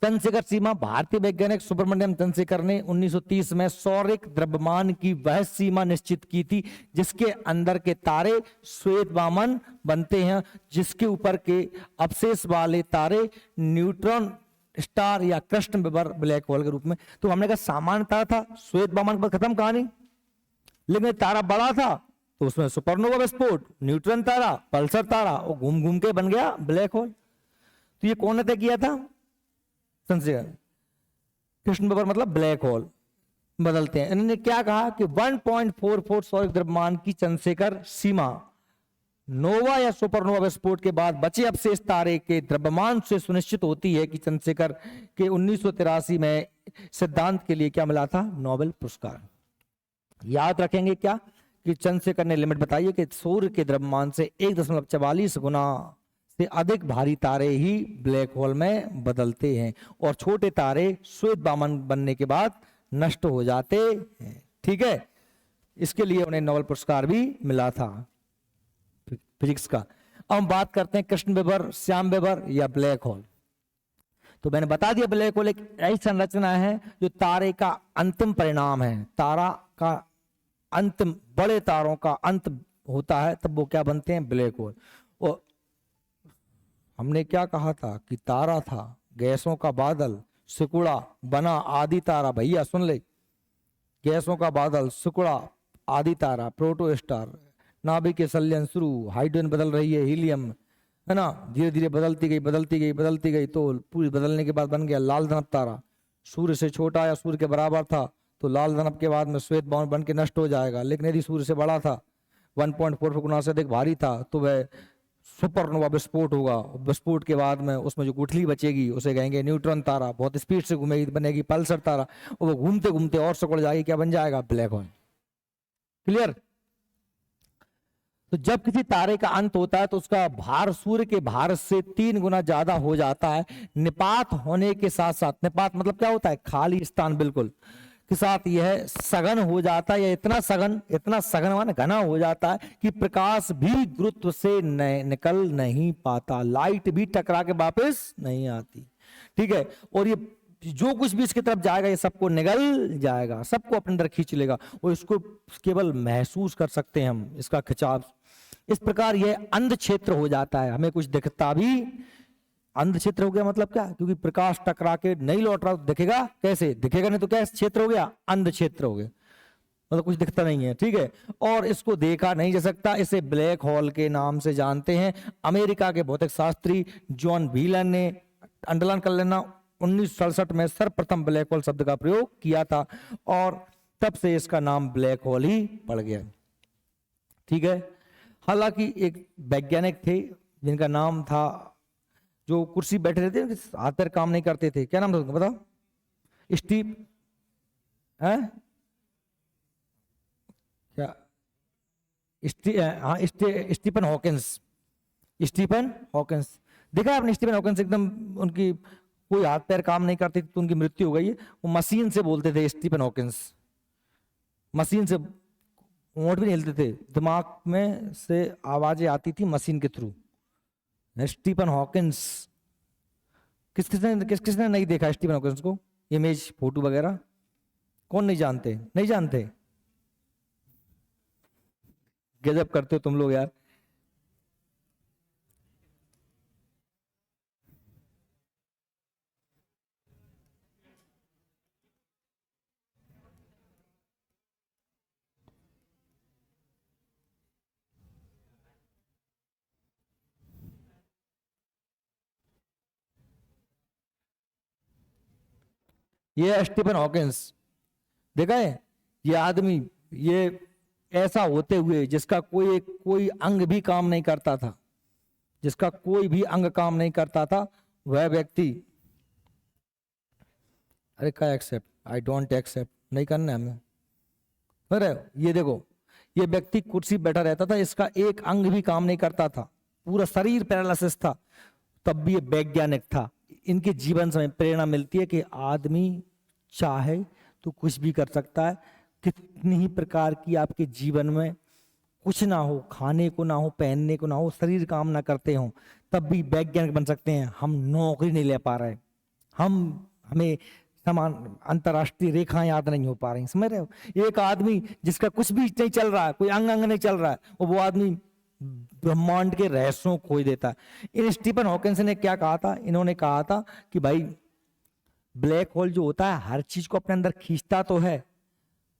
चंद्रशेखर सीमा, भारतीय वैज्ञानिक सुब्रमण्यम चंद्रशेखर ने 1930 में सौरिक द्रव्यमान की वह सीमा निश्चित की थी जिसके अंदर के तारे श्वेत वामन बनते हैं, जिसके ऊपर के अवशेष वाले तारे न्यूट्रॉन स्टार या कृष्ण विवर ब्लैक होल के रूप में। तो हमने कहा सामान्य तारा था, श्वेत वामन के बाद खत्म कहानी। लेकिन तारा बड़ा था तो उसमें सुपरनोवा विस्फोट, न्यूट्रॉन तारा, पल्सर तारा, और घूम घूम के बन गया ब्लैक होल। तो ये कौन ने तय किया था? चंद्रशेखर। कृष्ण विवर मतलब ब्लैक होल बदलते हैं। इन्होंने क्या कहा कि 1.44 सौरिक द्रव्यमान की चंद्रशेखर सीमा नोवा या सुपरनोवा विस्फोट के बाद बचे अवशेष तारे के द्रव्यमान से सुनिश्चित होती है कि चंद्रशेखर के 1983 में सिद्धांत के लिए क्या मिला था? नोबेल पुरस्कार। याद रखेंगे क्या कि चंद्रशेखर ने लिमिट बताई कि सूर्य के द्रव्यमान से 1.44 गुना से अधिक भारी तारे ही ब्लैक होल में बदलते हैं और छोटे तारे श्वेत वामन बनने के बाद नष्ट हो जाते हैं। ठीक है, इसके लिए उन्हें नोबेल पुरस्कार भी मिला था फिजिक्स का। अब हम बात करते हैं कृष्ण विवर, श्याम विवर या ब्लैक होल। तो मैंने बता दिया ब्लैक होल एक ऐसी संरचना है जो तारे का अंतिम परिणाम है। तारा का अंतिम, बड़े तारों का अंत होता है तब वो क्या बनते हैं? Black hole. और हमने क्या कहा था कि तारा था गैसों का बादल, सिकुड़ा, बना आदि तारा। भैया सुन ले, गैसों का बादल, सिकुड़ा, आदि तारा, प्रोटो स्टार, नाभिक के संलयन शुरू, हाइड्रोजन बदल रही है हीलियम, है ना, धीरे धीरे बदलती गई बदलती गई बदलती गई, तो पूरी बदलने के बाद बन गया लाल धनप तारा। सूर्य से छोटा या सूर्य के बराबर था तो लाल धनप के बाद में श्वेत बाउंड बन के नष्ट हो जाएगा। लेकिन यदि सूर्य से बड़ा था, 1.44 गुना से अधिक भारी था, तो वह सुपरनोवा विस्फोट होगा। विस्फोट के बाद में उसमें जो गुठली बचेगी उसे कहेंगे न्यूट्रॉन तारा। बहुत स्पीड से घूमेगी, बनेगी पल्सर तारा, और वो घूमते घूमते और सिकुड़ जाएगी, क्या बन जाएगा? Black hole. क्लियर? तो जब किसी तारे का अंत होता है तो उसका भार सूर्य के भार से 3 गुना ज्यादा हो जाता है। निपात होने के साथ साथ, निपात मतलब क्या होता है? खाली स्थान बिल्कुल के साथ यह सघन हो जाता है, या इतना सघन माने घना हो जाता है कि प्रकाश भी गुरुत्व से निकल नहीं पाता, लाइट भी टकरा के वापस नहीं आती। ठीक है, और ये जो कुछ भी इसकी तरफ जाएगा ये सबको निगल जाएगा, सबको अपने अंदर खींच लेगा, और इसको केवल महसूस कर सकते हैं हम इसका खिंचाव। इस प्रकार यह अंध क्षेत्र हो जाता है, हमें कुछ दिखता भी। अंध क्षेत्र हो गया मतलब क्या? क्योंकि प्रकाश टकरा के नहीं लौट रहा, दिखेगा कैसे? दिखेगा नहीं तो क्या क्षेत्र हो गया? अंध क्षेत्र हो गया, मतलब कुछ दिखता नहीं है, ठीक है। और इसको देखा नहीं जा सकता, इसे ब्लैक होल के नाम से जानते हैं। अमेरिका के भौतिक शास्त्री जॉन व्हीलन ने, अंडरलाइन कर लेना, 1967 में सर्वप्रथम ब्लैक होल शब्द का प्रयोग किया था, और तब से इसका नाम ब्लैक होल ही पड़ गया, ठीक है। हालांकि एक वैज्ञानिक थे जिनका नाम था, जो कुर्सी बैठे रहते थे, हाथ पैर काम नहीं करते थे, क्या नाम था उनका बताओ? स्टीव है क्या? हाँ, स्टीफन हॉकिंस। स्टीफन हॉकिंस, देखा है आपने स्टीफन हॉकिंस? एकदम उनकी कोई हाथ पैर काम नहीं करते तो उनकी मृत्यु हो गई है। वो मशीन से बोलते थे स्टीफन हॉकिंस, मशीन से, होंठ भी नहीं हिलते थे, दिमाग में से आवाजें आती थी मशीन के थ्रू। स्टीफन हॉकिंस, किस किसने नहीं देखा स्टीफन हॉकिंस को? इमेज, फोटो वगैरह कौन नहीं जानते? नहीं जानते? गजब करते हो तुम लोग यार। ये स्टीफन हॉकिंस, देखा है? ये आदमी, ये ऐसा होते हुए जिसका कोई अंग भी काम नहीं करता था, जिसका कोई भी अंग काम नहीं करता था, वह व्यक्ति, अरे क्या एक्सेप्ट? आई डोंट एक्सेप्ट, नहीं करना है हमें। अरे ये देखो, ये व्यक्ति कुर्सी बैठा रहता था, इसका एक अंग भी काम नहीं करता था, पूरा शरीर पैरालिसिस था, तब भी ये वैज्ञानिक था। इनके जीवन से हमें प्रेरणा मिलती है कि आदमी चाहे तो कुछ भी कर सकता है। कितनी ही प्रकार की आपके जीवन में कुछ ना हो, खाने को ना हो, पहनने को ना हो, शरीर काम ना करते हो, तब भी वैज्ञानिक बन सकते हैं। हम नौकरी नहीं ले पा रहे, हमें समान अंतरराष्ट्रीय रेखाएं याद नहीं हो पा रही, समझ रहे हो? एक आदमी जिसका कुछ भी नहीं चल रहा है, कोई अंग नहीं चल रहा है, वो आदमी ब्रह्मांड के रहस्यों को खोज देता है। इन स्टीफन हॉकिंस ने क्या कहा था? इन्होंने कहा था कि भाई ब्लैक होल जो होता है हर चीज को अपने अंदर खींचता तो है,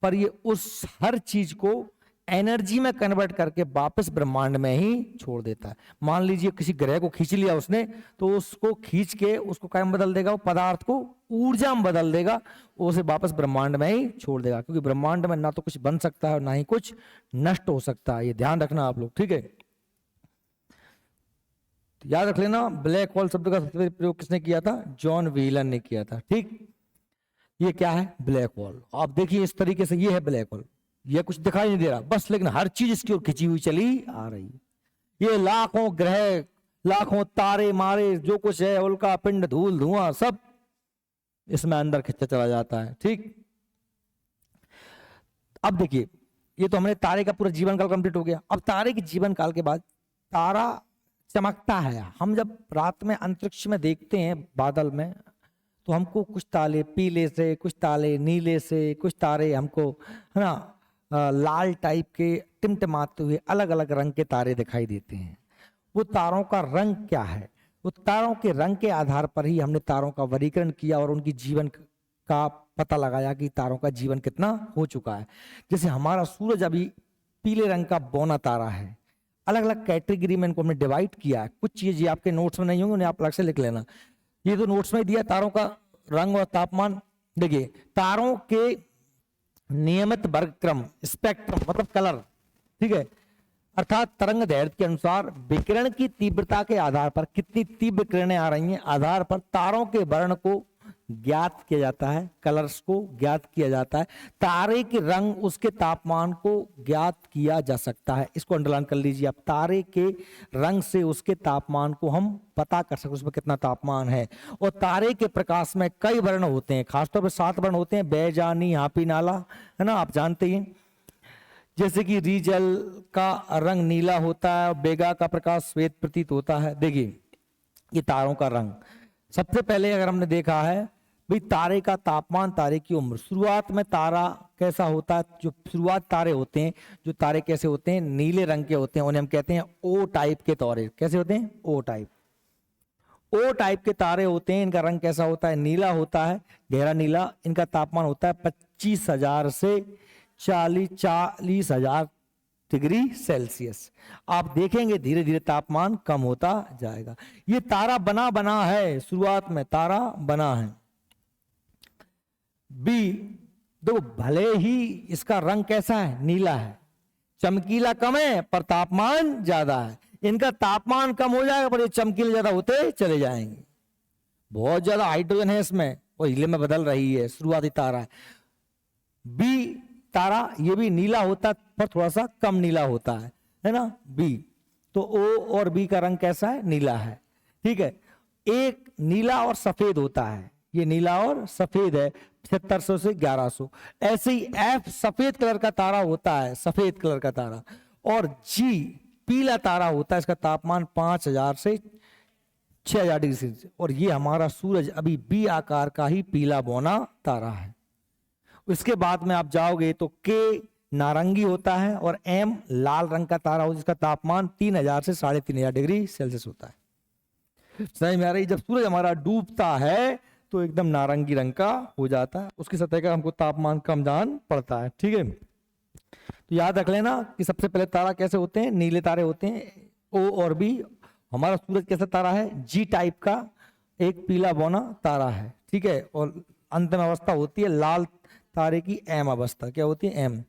पर ये उस हर चीज को एनर्जी में कन्वर्ट करके वापस ब्रह्मांड में ही छोड़ देता है। मान लीजिए किसी ग्रह को खींच लिया उसने, तो उसको खींच के उसको क्या में बदल देगा? वो पदार्थ को ऊर्जा में बदल देगा, उसे वापस ब्रह्मांड में ही छोड़ देगा, क्योंकि ब्रह्मांड में ना तो कुछ बन सकता है और ना ही कुछ नष्ट हो सकता है। ये ध्यान रखना आप लोग, ठीक है? याद रख लेना, ब्लैक होल शब्द का सबसे पहले प्रयोग किसने किया था? जॉन व्हीलन ने किया था, ठीक। ये क्या है? Black hole. आप देखिए इस तरीके से, ये है ब्लैक होल, ये कुछ दिखाई नहीं दे रहा बस, लेकिन हर चीज इसकी ओर खिंची हुई चली आ रही है। ये लाखों ग्रह, लाखों तारे मारे, जो कुछ है, उल्का पिंड, धूल धुआं, सब इसमें अंदर खिंचता चला जाता है, ठीक। अब देखिए, ये तो हमने तारे का पूरा जीवन काल कंप्लीट हो गया। अब तारे के जीवन काल के बाद तारा चमकता है। हम जब रात में अंतरिक्ष में देखते हैं बादल में, तो हमको कुछ तारे पीले से, कुछ तारे नीले से, कुछ तारे हमको, है ना, लाल टाइप के टिमटिमाते हुए अलग अलग रंग के तारे दिखाई देते हैं। वो तारों का रंग क्या है? वो तारों के रंग के आधार पर ही हमने तारों का वर्गीकरण किया और उनकी जीवन का पता लगाया कि तारों का जीवन कितना हो चुका है। जैसे हमारा सूरज अभी पीले रंग का बौना तारा है। अलग अलग कैटेगरी में इनको हमने डिवाइड किया है। कुछ चीज आपके नोट्स में नहीं होंगे, उन्हें आप अलग से लिख लेना। ये तो नोट्स में दिया तारों का रंग और तापमान। देखिए, तारों के नियमित वर्ग क्रम, स्पेक्ट्रम मतलब कलर, ठीक है, अर्थात तरंग दैर्घ्य के अनुसार विकिरण की तीव्रता के आधार पर, कितनी तीव्र किरणें आ रही हैं, आधार पर तारों के वर्ण को ज्ञात किया जाता है, कलर्स को ज्ञात किया जाता है। तारे के रंग, उसके तापमान को ज्ञात किया जा सकता है। इसको अंडरलाइन कर लीजिए आप। तारे के रंग से उसके तापमान को हम पता कर सकते, उसमें कितना तापमान है। और तारे के प्रकाश में कई वर्ण होते हैं, खासतौर पर 7 वर्ण होते हैं, बेजानी, हापी नाला, है ना, आप जानते हैं। जैसे कि रीजल का रंग नीला होता है, बेगा का प्रकाश श्वेत प्रतीत होता है। देखिए, ये तारों का रंग। सबसे पहले अगर हमने देखा है भाई तारे का तापमान, तारे की उम्र। शुरुआत में तारा कैसा होता है, जो शुरुआत तारे होते हैं, जो तारे कैसे होते हैं, नीले रंग के होते हैं, उन्हें हम कहते हैं ओ टाइप के तारे। कैसे होते हैं? ओ टाइप। ओ टाइप के तारे होते हैं, इनका रंग कैसा होता है? नीला होता है, गहरा नीला। इनका तापमान होता है 25,000 से 40,000 डिग्री सेल्सियस। आप देखेंगे धीरे धीरे तापमान कम होता जाएगा। ये तारा बना है, शुरुआत में तारा बना है। बी, देखो भले ही इसका रंग कैसा है? नीला है, चमकीला कम है पर तापमान ज्यादा है। इनका तापमान कम हो जाएगा पर ये चमकीले ज्यादा होते चले जाएंगे। बहुत ज्यादा हाइड्रोजन है इसमें और हीलियम में बदल रही है, शुरुआती तारा है। बी तारा ये भी नीला होता है पर थोड़ा सा कम नीला होता है ना, बी। तो ओ और बी का रंग कैसा है? नीला है, ठीक है। एक नीला और सफेद होता है, ये नीला और सफेद है, 7500 से 1100। ऐसे ही एफ सफेद कलर का तारा होता है, सफेद कलर का तारा। और जी पीला तारा होता है, इसका तापमान 5000 से 6000 डिग्री सेल्सियस। और ये हमारा सूरज अभी बी आकार का ही पीला बौना तारा है। इसके बाद में आप जाओगे तो के नारंगी होता है और एम लाल रंग का तारा हो, जिसका तापमान 3000 से 3500 डिग्री सेल्सियस होता है। समझ में आ रही? जब सूरज हमारा डूबता है तो एकदम नारंगी रंग का हो जाता है, उसकी सतह का हमको तापमान कम जान पड़ता है, ठीक है। तो याद रख लेना कि सबसे पहले तारा कैसे होते हैं? नीले तारे होते हैं, ओ और बी। हमारा सूरज कैसा तारा है? जी टाइप का एक पीला बौना तारा है, ठीक है। और अंतिम अवस्था होती है लाल तारे की एम अवस्था। क्या होती है? एम।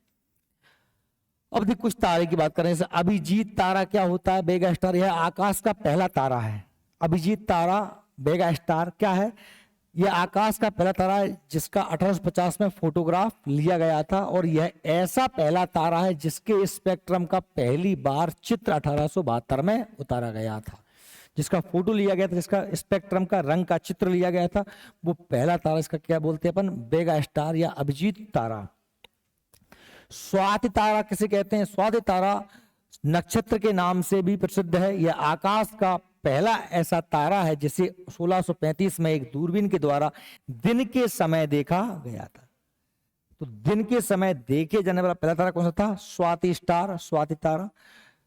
अब देखिए कुछ तारे की बात करें, अभिजीत तारा क्या होता है? बेगा स्टार, यह आकाश का पहला तारा है। अभिजीत तारा बेगा स्टार क्या है? यह आकाश का पहला तारा है जिसका 1850 में फोटोग्राफ लिया गया था। और यह ऐसा पहला तारा है जिसके स्पेक्ट्रम का पहली बार चित्र 1872 में उतारा गया था। जिसका फोटो लिया गया था, जिसका स्पेक्ट्रम का रंग का चित्र लिया गया था, वो पहला तारा। इसका क्या बोलते हैं अपन? बेगा स्टार या अभिजीत तारा। स्वाति तारा किसे कहते हैं? स्वाति तारा नक्षत्र के नाम से भी प्रसिद्ध है। यह आकाश का पहला ऐसा तारा है जिसे 1635 में एक दूरबीन के द्वारा दिन के समय देखा गया था। तो दिन के समय देखे जाने वाला पहला तारा कौन सा था? स्वाति स्टार, स्वाति तारा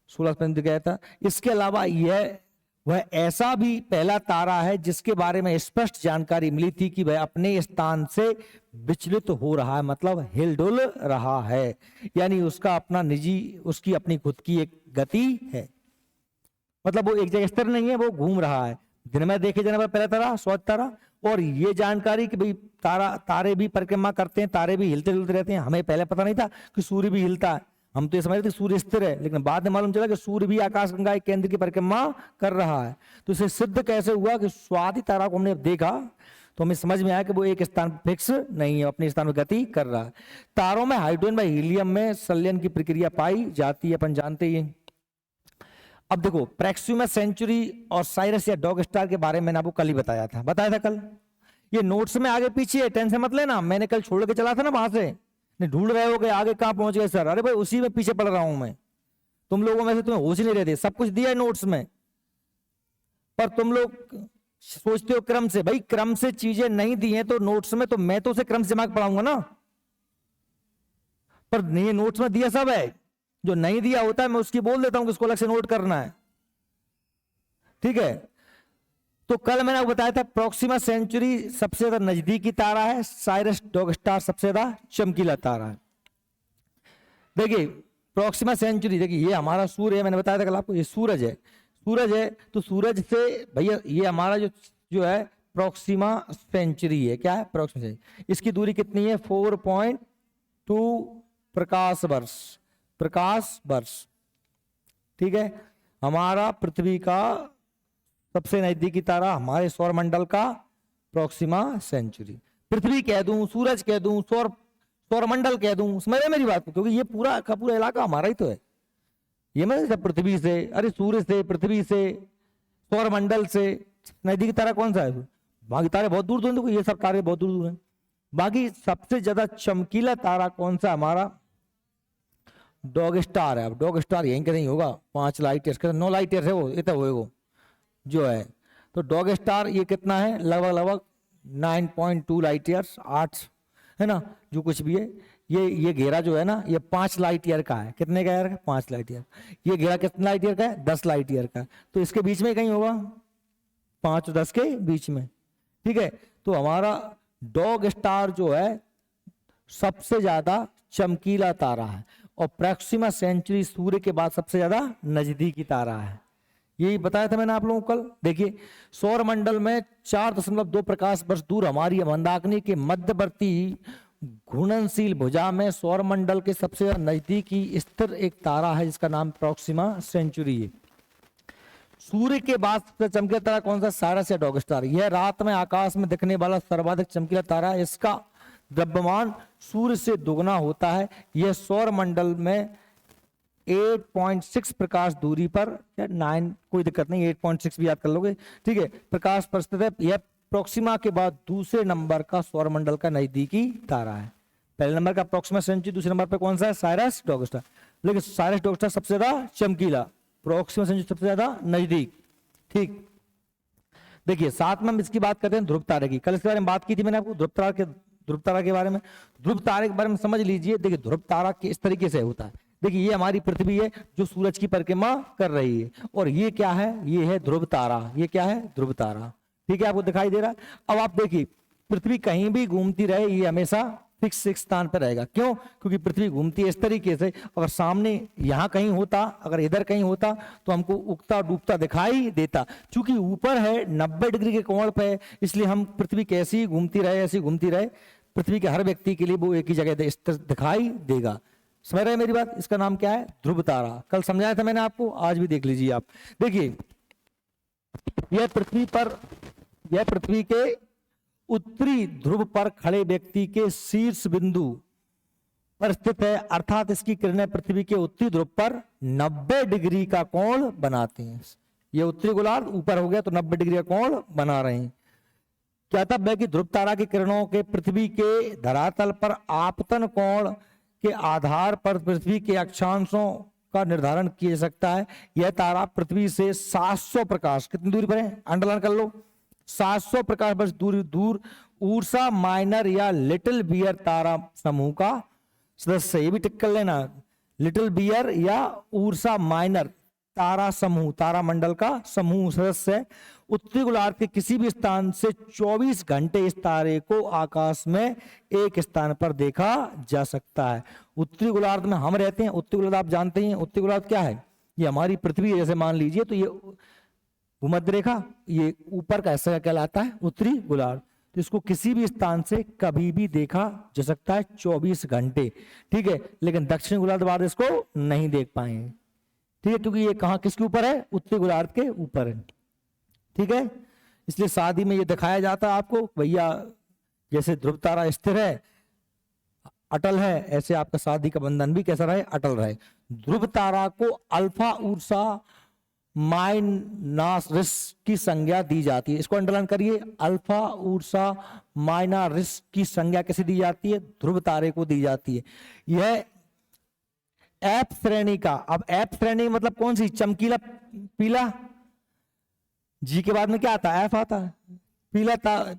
1635 गया था। इसके अलावा यह वह ऐसा भी पहला तारा है जिसके बारे में स्पष्ट जानकारी मिली थी कि वह अपने स्थान से विचलित हो रहा है, मतलब हिलडुल रहा है, यानी उसका अपना निजी, उसकी अपनी खुद की एक गति है, मतलब वो एक जगह स्थिर नहीं है, वो घूम रहा है। दिन में देखे जाने वाला पहला तारा स्वाति तारा। और ये जानकारी कि भाई तारे भी परिक्रमा करते हैं, तारे भी हिलते जुलते रहते हैं, हमें पहले पता नहीं था कि सूर्य भी हिलता है। हम तो ये समझ रहे थे सूर्य स्थिर है, लेकिन बाद में मालूम चला कि सूर्य भी आकाशगंगा के केंद्र की परिक्रमा कर रहा है। तो इसे सिद्ध कैसे हुआ कि स्वाति तारा को हमने देखा तो हमें समझ में आया कि वो एक स्थान पर फिक्स नहीं है, अपने स्थान पर गति कर रहा है। तारों में हाइड्रोजन व हीलियम में संलयन की प्रक्रिया पाई जाती है, अपन जानते ही। अब देखो प्रॉक्सिमा सेंचुरी और साइरस या डॉग स्टार के बारे में मैंने आपको कल ही बताया था कल। ये नोट्स में आगे पीछे है, टेंशन मत लेना, मैंने कल छोड़ के चला था ना वहां से। नहीं ढूंढ रहे हो गए आगे कहां पहुंच गए सर? अरे भाई उसी में पीछे पड़ रहा हूं मैं। तुम लोगों में से तुम्हें होश ही नहीं रहते, सब कुछ दिया है नोट्स में, पर तुम लोग सोचते हो क्रम से। भाई क्रम से चीजें नहीं दी हैं तो नोट्स में, तो मैं तो उसे क्रम से दिमाग पढ़ाऊंगा ना, पर ये नोट्स में दिया सब है। जो नहीं दिया होता है मैं उसकी बोल देता हूं कि इसको अलग से नोट करना है, ठीक है। तो कल मैंने आपको बताया था प्रॉक्सिमा सेंचुरी सबसे ज्यादा नजदीकी तारा है, साइरस डॉग स्टार सबसे ज्यादा चमकीला तारा है। देखिए प्रॉक्सिमा सेंचुरी, देखिए ये हमारा सूर्य है, मैंने बताया था कल आपको, ये सूरज है। सूरज है तो सूरज से भैया ये हमारा जो है प्रॉक्सिमा सेंचुरी है। क्या है? Proxima Centauri. इसकी दूरी कितनी है? 4.2 प्रकाश वर्ष, प्रकाश वर्ष, ठीक है। हमारा पृथ्वी का सबसे नजदीकी तारा, हमारे सौर मंडल का प्रॉक्सिमा सेंचुरी। पृथ्वी कह दूं, सूरज कह दूं, सौर मंडल कह दूं, समझ रहे मेरी बात को? क्योंकि ये पूरा का पूरा इलाका हमारा ही तो है। ये मतलब पृथ्वी से, अरे सूर्य से, पृथ्वी से, सौर मंडल से नजदीकी तारा कौन सा है? बाकी तारे बहुत दूर दूर, देखो ये सब तारे बहुत दूर दूर हैं। बाकी सबसे ज्यादा चमकीला तारा कौन सा? हमारा डॉग स्टार है। अब डॉग स्टार यहीं कहीं होगा, 5 लाइट ईयर्स, 9 लाइट ईयर्स है वो, इतना वो जो है। तो डॉग स्टार ये कितना है? लगभग 9.2 लाइट ईयर्स, 8, है ना, जो कुछ भी है। ये घेरा जो है ना, ये 5 लाइट ईयर का है। कितने का है? 5 लाइट ईयर। ये घेरा कितने लाइट ईयर का है? 10 लाइट ईयर का है। तो इसके बीच में कहीं होगा, 5 और 10 के बीच में, ठीक है। तो हमारा डॉग स्टार जो है सबसे ज्यादा चमकीला तारा है, और प्रॉक्सिमा सेंचुरी सूर्य के बाद सबसे ज्यादा नजदीकी तारा है। यही बताया था मैंने आप लोगों को कल। देखिए, सौर मंडल में 4.2 प्रकाश वर्ष दूर हमारी मंदाकिनी के मध्यवर्ती घूर्णनशील भुजा में सौर मंडल के सबसे नजदीकी स्थिर एक तारा है, जिसका नाम प्रॉक्सिमा सेंचुरी है। सूर्य के बाद सबसे चमकीला तारा कौन सा? साइरस या डॉग स्टार। यह रात में आकाश में दिखने वाला सर्वाधिक चमकीला तारा है। इसका द्रव्यमान सूर्य से दुगना होता है। यह सौर मंडल में 8.6 प्रकाश दूरी पर, या 9, कोई दिक्कत नहीं, 8.6 भी याद कर लोगे, ठीक है, प्रकाश पर स्थित है। यह प्रोक्सिमा के बाद दूसरे नंबर का सौर मंडल का नजदीकी तारा है। पहले नंबर का प्रोक्सिमा सेंचुरी, दूसरे नंबर पर कौन सा है? Cyrus dog star. लेकिन साइरस डॉग स्टार सबसे ज्यादा चमकीला, प्रोक्सिमा सेंचुरी सबसे ज्यादा नजदीक, ठीक। देखिए, साथ में हम इसकी बात करते हैं ध्रुव तारे की। कल इसके बारे में बात की थी मैंने आपको, ध्रुव तारा के बारे में। ध्रुव तारे के बारे में समझ लीजिए। देखिए, ध्रुव तारा इस तरीके से होता है। देखिए, ये हमारी पृथ्वी है जो सूरज की परिक्रमा कर रही है, और ये क्या है? ये है ध्रुव तारा। ये क्या है? ध्रुव तारा, ठीक है, आपको दिखाई दे रहा है। अब आप देखिए, पृथ्वी कहीं भी घूमती रहे, ये हमेशा फिक्स एक स्थान पर रहेगा। क्यों? क्योंकि पृथ्वी घूमती है इस तरीके से। अगर सामने यहाँ कहीं होता, अगर इधर कहीं होता, तो हमको उगता डूबता दिखाई देता। चूंकि ऊपर है, 90 डिग्री के कोण पे, इसलिए हम पृथ्वी कैसी घूमती रहे, ऐसी घूमती रहे, पृथ्वी के हर व्यक्ति के लिए वो एक ही जगह दिखाई देगा। समझ रहे हैं मेरी बात? इसका नाम क्या है? ध्रुव तारा। कल समझाया था मैंने आपको, आज भी देख लीजिए आप। देखिए, यह पृथ्वी के उत्तरी ध्रुव पर खड़े व्यक्ति के शीर्ष बिंदु पर स्थित है, अर्थात इसकी किरणें पृथ्वी के उत्तरी ध्रुव पर 90 डिग्री का कोण बनाती हैं। ये उत्तरी गोलार्ध ऊपर हो गया तो 90 डिग्री का कोण बना रहे हैं। क्या तब है कि ध्रुव तारा की किरणों के पृथ्वी के धरातल पर आपतन कोण के आधार पर पृथ्वी के अक्षांशों का निर्धारण किया जा सकता है। यह तारा पृथ्वी से 700 प्रकाश, कितनी दूरी पर है? अंडरलाइन कर लो, 700 प्रकाश वर्ष दूर उर्सा माइनर या लिटिल बियर तारा समूह का सदस्य। ये भी टिक कर लेना, लिटिल बियर या उर्सा माइनर तारा समूह, तारा मंडल का समूह सदस्य है। उत्तरी गोलार्ध के किसी भी स्थान से 24 घंटे इस तारे को आकाश में एक स्थान पर देखा जा सकता है। उत्तरी गोलार्ध में हम रहते हैं। उत्तरी गोलार्ध आप जानते हैं, उत्तरी गोलार्ध क्या है? ये हमारी पृथ्वी है, जैसे मान लीजिए, तो ये भूमध्य रेखा, ये ऊपर का हिस्सा कहलाता है उत्तरी गोलार्ध। तो इसको किसी भी स्थान से कभी भी देखा जा सकता है 24 घंटे, ठीक है। लेकिन दक्षिण गोलार्ध वाद इसको नहीं देख पाए, ठीक है, क्योंकि ये कहाँ किसके ऊपर है? उत्तरी गोलार्ध के ऊपर है, ठीक है। इसलिए शादी में ये दिखाया जाता है आपको, भैया जैसे ध्रुव तारा स्थिर है, अटल है, ऐसे आपका शादी का बंधन भी कैसा रहे? अटल रहे। ध्रुव तारा को अल्फा उर्सा माइनस की संज्ञा दी जाती है। इसको अंडरलाइन करिए, अल्फा उर्सा माइनस की संज्ञा कैसे दी जाती है? ध्रुव तारे को दी जाती है। यह एफ श्रेणी का, अब एफ श्रेणी मतलब कौन सी? चमकीला पीला, जी के बाद में क्या आता है? एफ आता है। पीला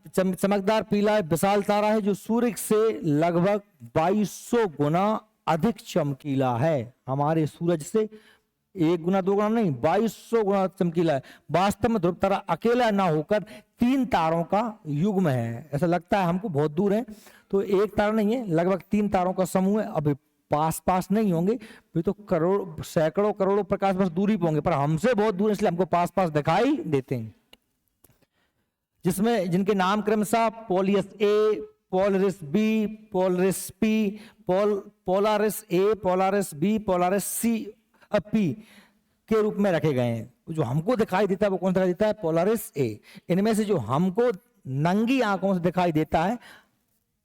चमकदार पीला विशाल तारा है जो सूर्य से लगभग 2200 गुना अधिक चमकीला है। हमारे सूरज से 1 गुना 2 गुना नहीं, 2200 गुना चमकीला है। वास्तव में ध्रुव तारा अकेला ना होकर 3 तारों का युग्म है। ऐसा लगता है हमको बहुत दूर है, तो एक तारा नहीं है, लगभग 3 तारों का समूह है। अब पास नहीं होंगे, फिर तो करोड़ सैकड़ों करोड़ों प्रकाश वर्ष दूरी पे होंगे, पर हमसे बहुत दूर, इसलिए हमको पास दिखाई देते हैं। जिसमें जिनके नाम क्रमशः Polaris A, Polaris B, Polaris P, Polaris A, Polaris B, Polaris C P के रूप में रखे गए हैं। जो हमको दिखाई देता है वो कौन दिखाई देता है? पोलारिस ए। इनमें से जो हमको नंगी आंखों से दिखाई देता है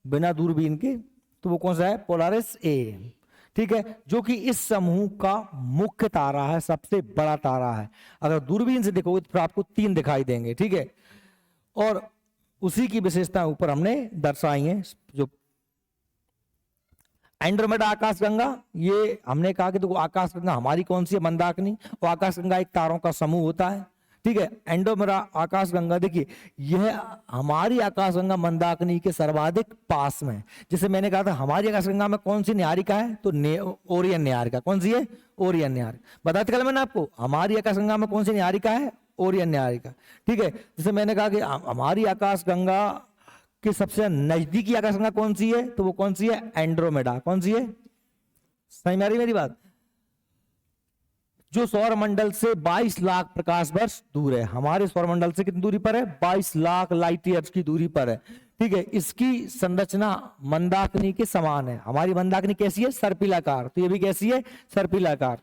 बिना दूरबीन के, तो वो कौन सा है? पोलारिस ए, ठीक है, जो कि इस समूह का मुख्य तारा है, सबसे बड़ा तारा है। अगर दूरबीन से देखोगे तो आपको 3 दिखाई देंगे, ठीक है। और उसी की विशेषता ऊपर हमने दर्शाई है। जो एंड्रोमेडा आकाशगंगा, ये हमने कहा कि देखो आकाशगंगा हमारी कौन सी है? मंदाकिनी। और आकाशगंगा एक तारों का समूह होता है, ठीक है। एंड्रोमेडा आकाशगंगा, देखिए यह हमारी आकाशगंगा मंदाकिनी के सर्वाधिक पास में है। जैसे मैंने कहा था हमारी आकाशगंगा में कौन सी न्यारिका है, तो ओरियन न्यारिका। कौन सी है? ओरियन न्यारिका। बताते कल मैंने आपको, हमारी आकाशगंगा में कौन सी न्यारिका है? ओरियन न्यारिका। ठीक है। जैसे मैंने कहा कि हमारी आकाशगंगा की सबसे नजदीकी आकाशगंगा कौन सी है, तो वो कौन सी है? एंड्रोमेडा। कौन सी है? समझ में आ रही मेरी बात? जो सौर मंडल से 22 लाख प्रकाश वर्ष दूर है। हमारे सौर मंडल से कितनी दूरी पर है? 22 लाख लाइट ईयर्स की दूरी पर है। ठीक है। इसकी संरचना मंदाकिनी के समान है। हमारी मंदाकिनी कैसी है? सर्पिलाकार। तो ये भी कैसी है? सर्पिलाकार।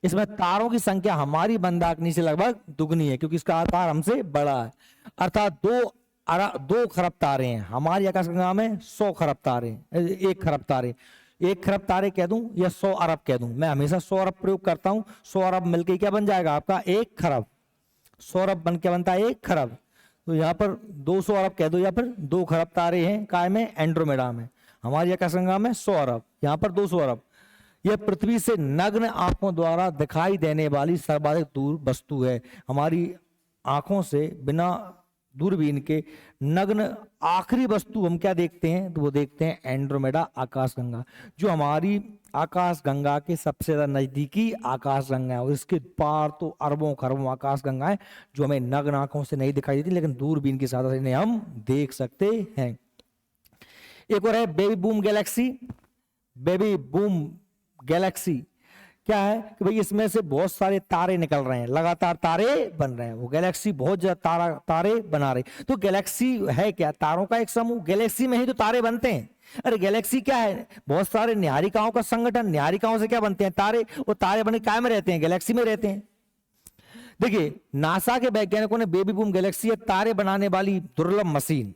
इसमें तारों की संख्या हमारी मंदाकिनी से लगभग दुगनी है, क्योंकि इसका आकार हमसे बड़ा है। अर्थात 2 खरब तारे हैं। हमारी आकाशगंगा में 100 खरब तारे हैं, 1 खरब तारे। 1 खरब तारे कह दूं या 100 अरब कह दूं, मैं हमेशा 100 अरब प्रयोग करता हूं। 100 अरब मिलके क्या बन जाएगा आपका? 1 खरब। 100 अरब बन के बनता है 1 खरब। तो यहाँ पर 200 अरब कह दो, या फिर 2 खरब तारे हैं काय में? एंड्रोमेडा में। हमारी आकाशगंगा में 100 अरब, यहाँ पर 200 अरब। यह पृथ्वी से नग्न आंखों द्वारा दिखाई देने वाली सर्वाधिक दूर वस्तु है। हमारी आंखों से बिना दूरबीन के नग्न आखिरी वस्तु हम क्या देखते हैं? तो वो देखते हैं एंड्रोमेडा आकाशगंगा, जो हमारी आकाशगंगा के सबसे ज्यादा नजदीकी आकाशगंगा है। और इसके पार तो अरबों खरबों आकाशगंगाएं जो हमें नग्न आंखों से नहीं दिखाई देती, लेकिन दूरबीन की सहायता से इन्हें हम देख सकते हैं। एक और है baby boom Galaxy. Baby boom Galaxy क्या है कि भाई इसमें से बहुत सारे तारे निकल रहे हैं, लगातार तारे बन रहे हैं। वो गैलेक्सी बहुत ज्यादा तारे बना रही। तो गैलेक्सी है क्या? तारों का एक समूह। गैलेक्सी में ही तो तारे बनते हैं। अरे गैलेक्सी क्या है? बहुत सारे न्यारिकाओं का संगठन। न्यारिकाओं से क्या बनते हैं? तारे। वो तारे बने काय में रहते हैं? गैलेक्सी में रहते हैं। देखिए नासा के वैज्ञानिकों ने बेबी बूम गैलेक्सी, तारे बनाने वाली दुर्लभ मशीन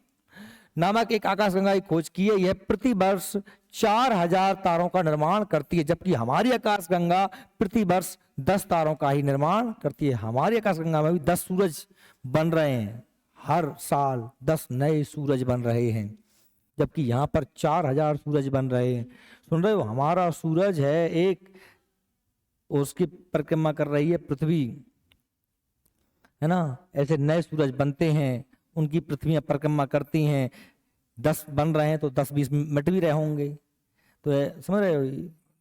नामक एक आकाशगंगा की खोज की है। यह प्रति वर्ष 4000 तारों का निर्माण करती है, जबकि हमारी आकाशगंगा प्रति वर्ष 10 तारों का ही निर्माण करती है। हमारी आकाशगंगा में भी 10 सूरज बन रहे हैं। हर साल 10 नए सूरज बन रहे हैं, जबकि यहाँ पर 4000 सूरज बन रहे हैं। सुन रहे हो? हमारा सूरज है एक, उसकी परिक्रमा कर रही है पृथ्वी, है ना। ऐसे नए सूरज बनते हैं, उनकी पृथ्वियां परिक्रमा करती हैं। 10 बन रहे हैं तो 10-20 मिट भी रहे होंगे। तो समझ रहे हो?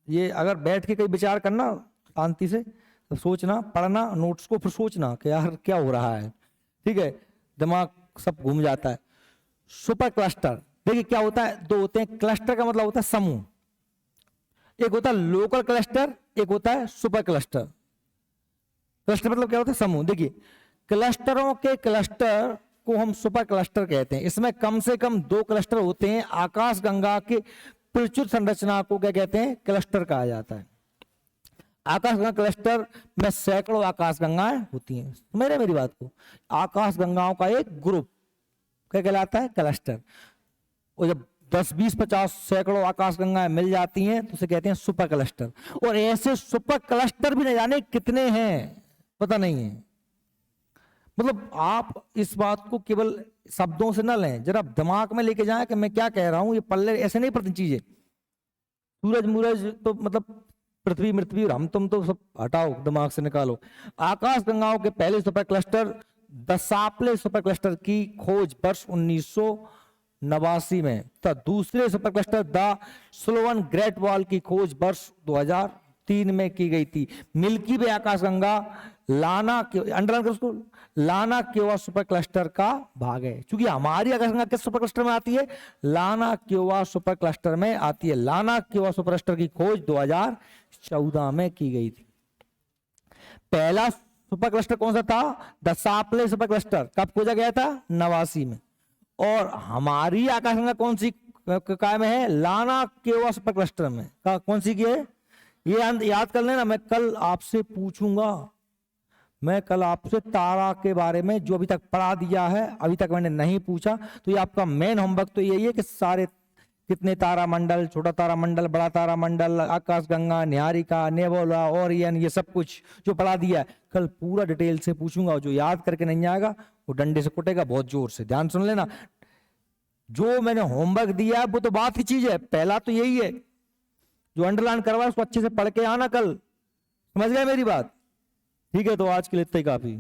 ये अगर बैठ के कहीं विचार करना शांति से, तो सोचना, पढ़ना नोट्स को, फिर सोचना कि यार क्या हो रहा है। ठीक है। दिमाग सब घूम जाता है। सुपर क्लस्टर, देखिए क्या होता है? 2 होते हैं। क्लस्टर का मतलब होता है समूह। एक होता है लोकल क्लस्टर, एक होता है सुपर क्लस्टर। क्लस्टर मतलब क्या होता है? समूह। देखिए क्लस्टरों के क्लस्टर को हम सुपर क्लस्टर कहते हैं। इसमें कम से कम 2 क्लस्टर होते हैं। आकाशगंगा के प्रचुर संरचना को क्या कहते हैं? क्लस्टर कहा जाता है। आकाशगंगा क्लस्टर में सैकड़ों आकाशगंगाएं होती हैं। समझ रहे मेरी बात को? आकाशगंगाओं का एक ग्रुप क्या कहलाता है? क्लस्टर। और जब 10, 20, 50, सैकड़ों आकाशगंगाएं मिल जाती हैं तो उसे कहते हैं सुपर क्लस्टर। और ऐसे सुपर क्लस्टर भी न जाने कितने हैं, पता नहीं है। मतलब आप इस बात को केवल शब्दों से ना लें, जरा दिमाग में लेके जाएं कि मैं क्या कह रहा हूं। ये पल्ले ऐसे नहीं पड़ती चीजें। सूरज मूरज तो मतलब पृथ्वी मृथ्वी और हम तुम तो सब हटाओ, दिमाग से निकालो। आकाशगंगाओं के पहले सुपर क्लस्टर दसापले सुपर क्लस्टर की खोज वर्ष 1989 में, तो दूसरे super cluster the Sloan Great Wall की खोज वर्ष 2003 में की गई थी। मिल्की वे आकाशगंगा लाना के अंडरलाइन कर उसको, लाना क्योवा सुपर क्लस्टर का भाग है। क्योंकि हमारी आकाशगंगा किस सुपर क्लस्टर में आती है? लाना क्योवा सुपर क्लस्टर में आती है। लाना क्योवा सुपर क्लस्टर की खोज 2014 में की गई थी। पहला सुपर क्लस्टर कौन सा था? दसापले सुपर क्लस्टर। कब खोजा गया था? 89 में। और हमारी आकाशगंगा कौन सी काय में है? लाना क्योवा सुपर क्लस्टर में। कौन सी की है? ये याद कर लेना। मैं कल आपसे पूछूंगा, मैं कल आपसे तारा के बारे में जो अभी तक पढ़ा दिया है, अभी तक मैंने नहीं पूछा, तो ये आपका मेन होमवर्क तो यही है कि सारे कितने तारा मंडल, छोटा तारा मंडल, बड़ा तारा मंडल, आकाशगंगा, न्यारिका, नेबुला, ओरियन, ये सब कुछ जो पढ़ा दिया है कल पूरा डिटेल से पूछूंगा। जो याद करके नहीं आएगा वो डंडे से कुटेगा बहुत जोर से। ध्यान सुन लेना, जो मैंने होमवर्क दिया है वो तो बात की चीज है। पहला तो यही है, जो अंडरलाइन करवा उसको अच्छे से पढ़ के आना कल। समझ गए मेरी बात? ठीक है, तो आज के लिए इतना ही काफी।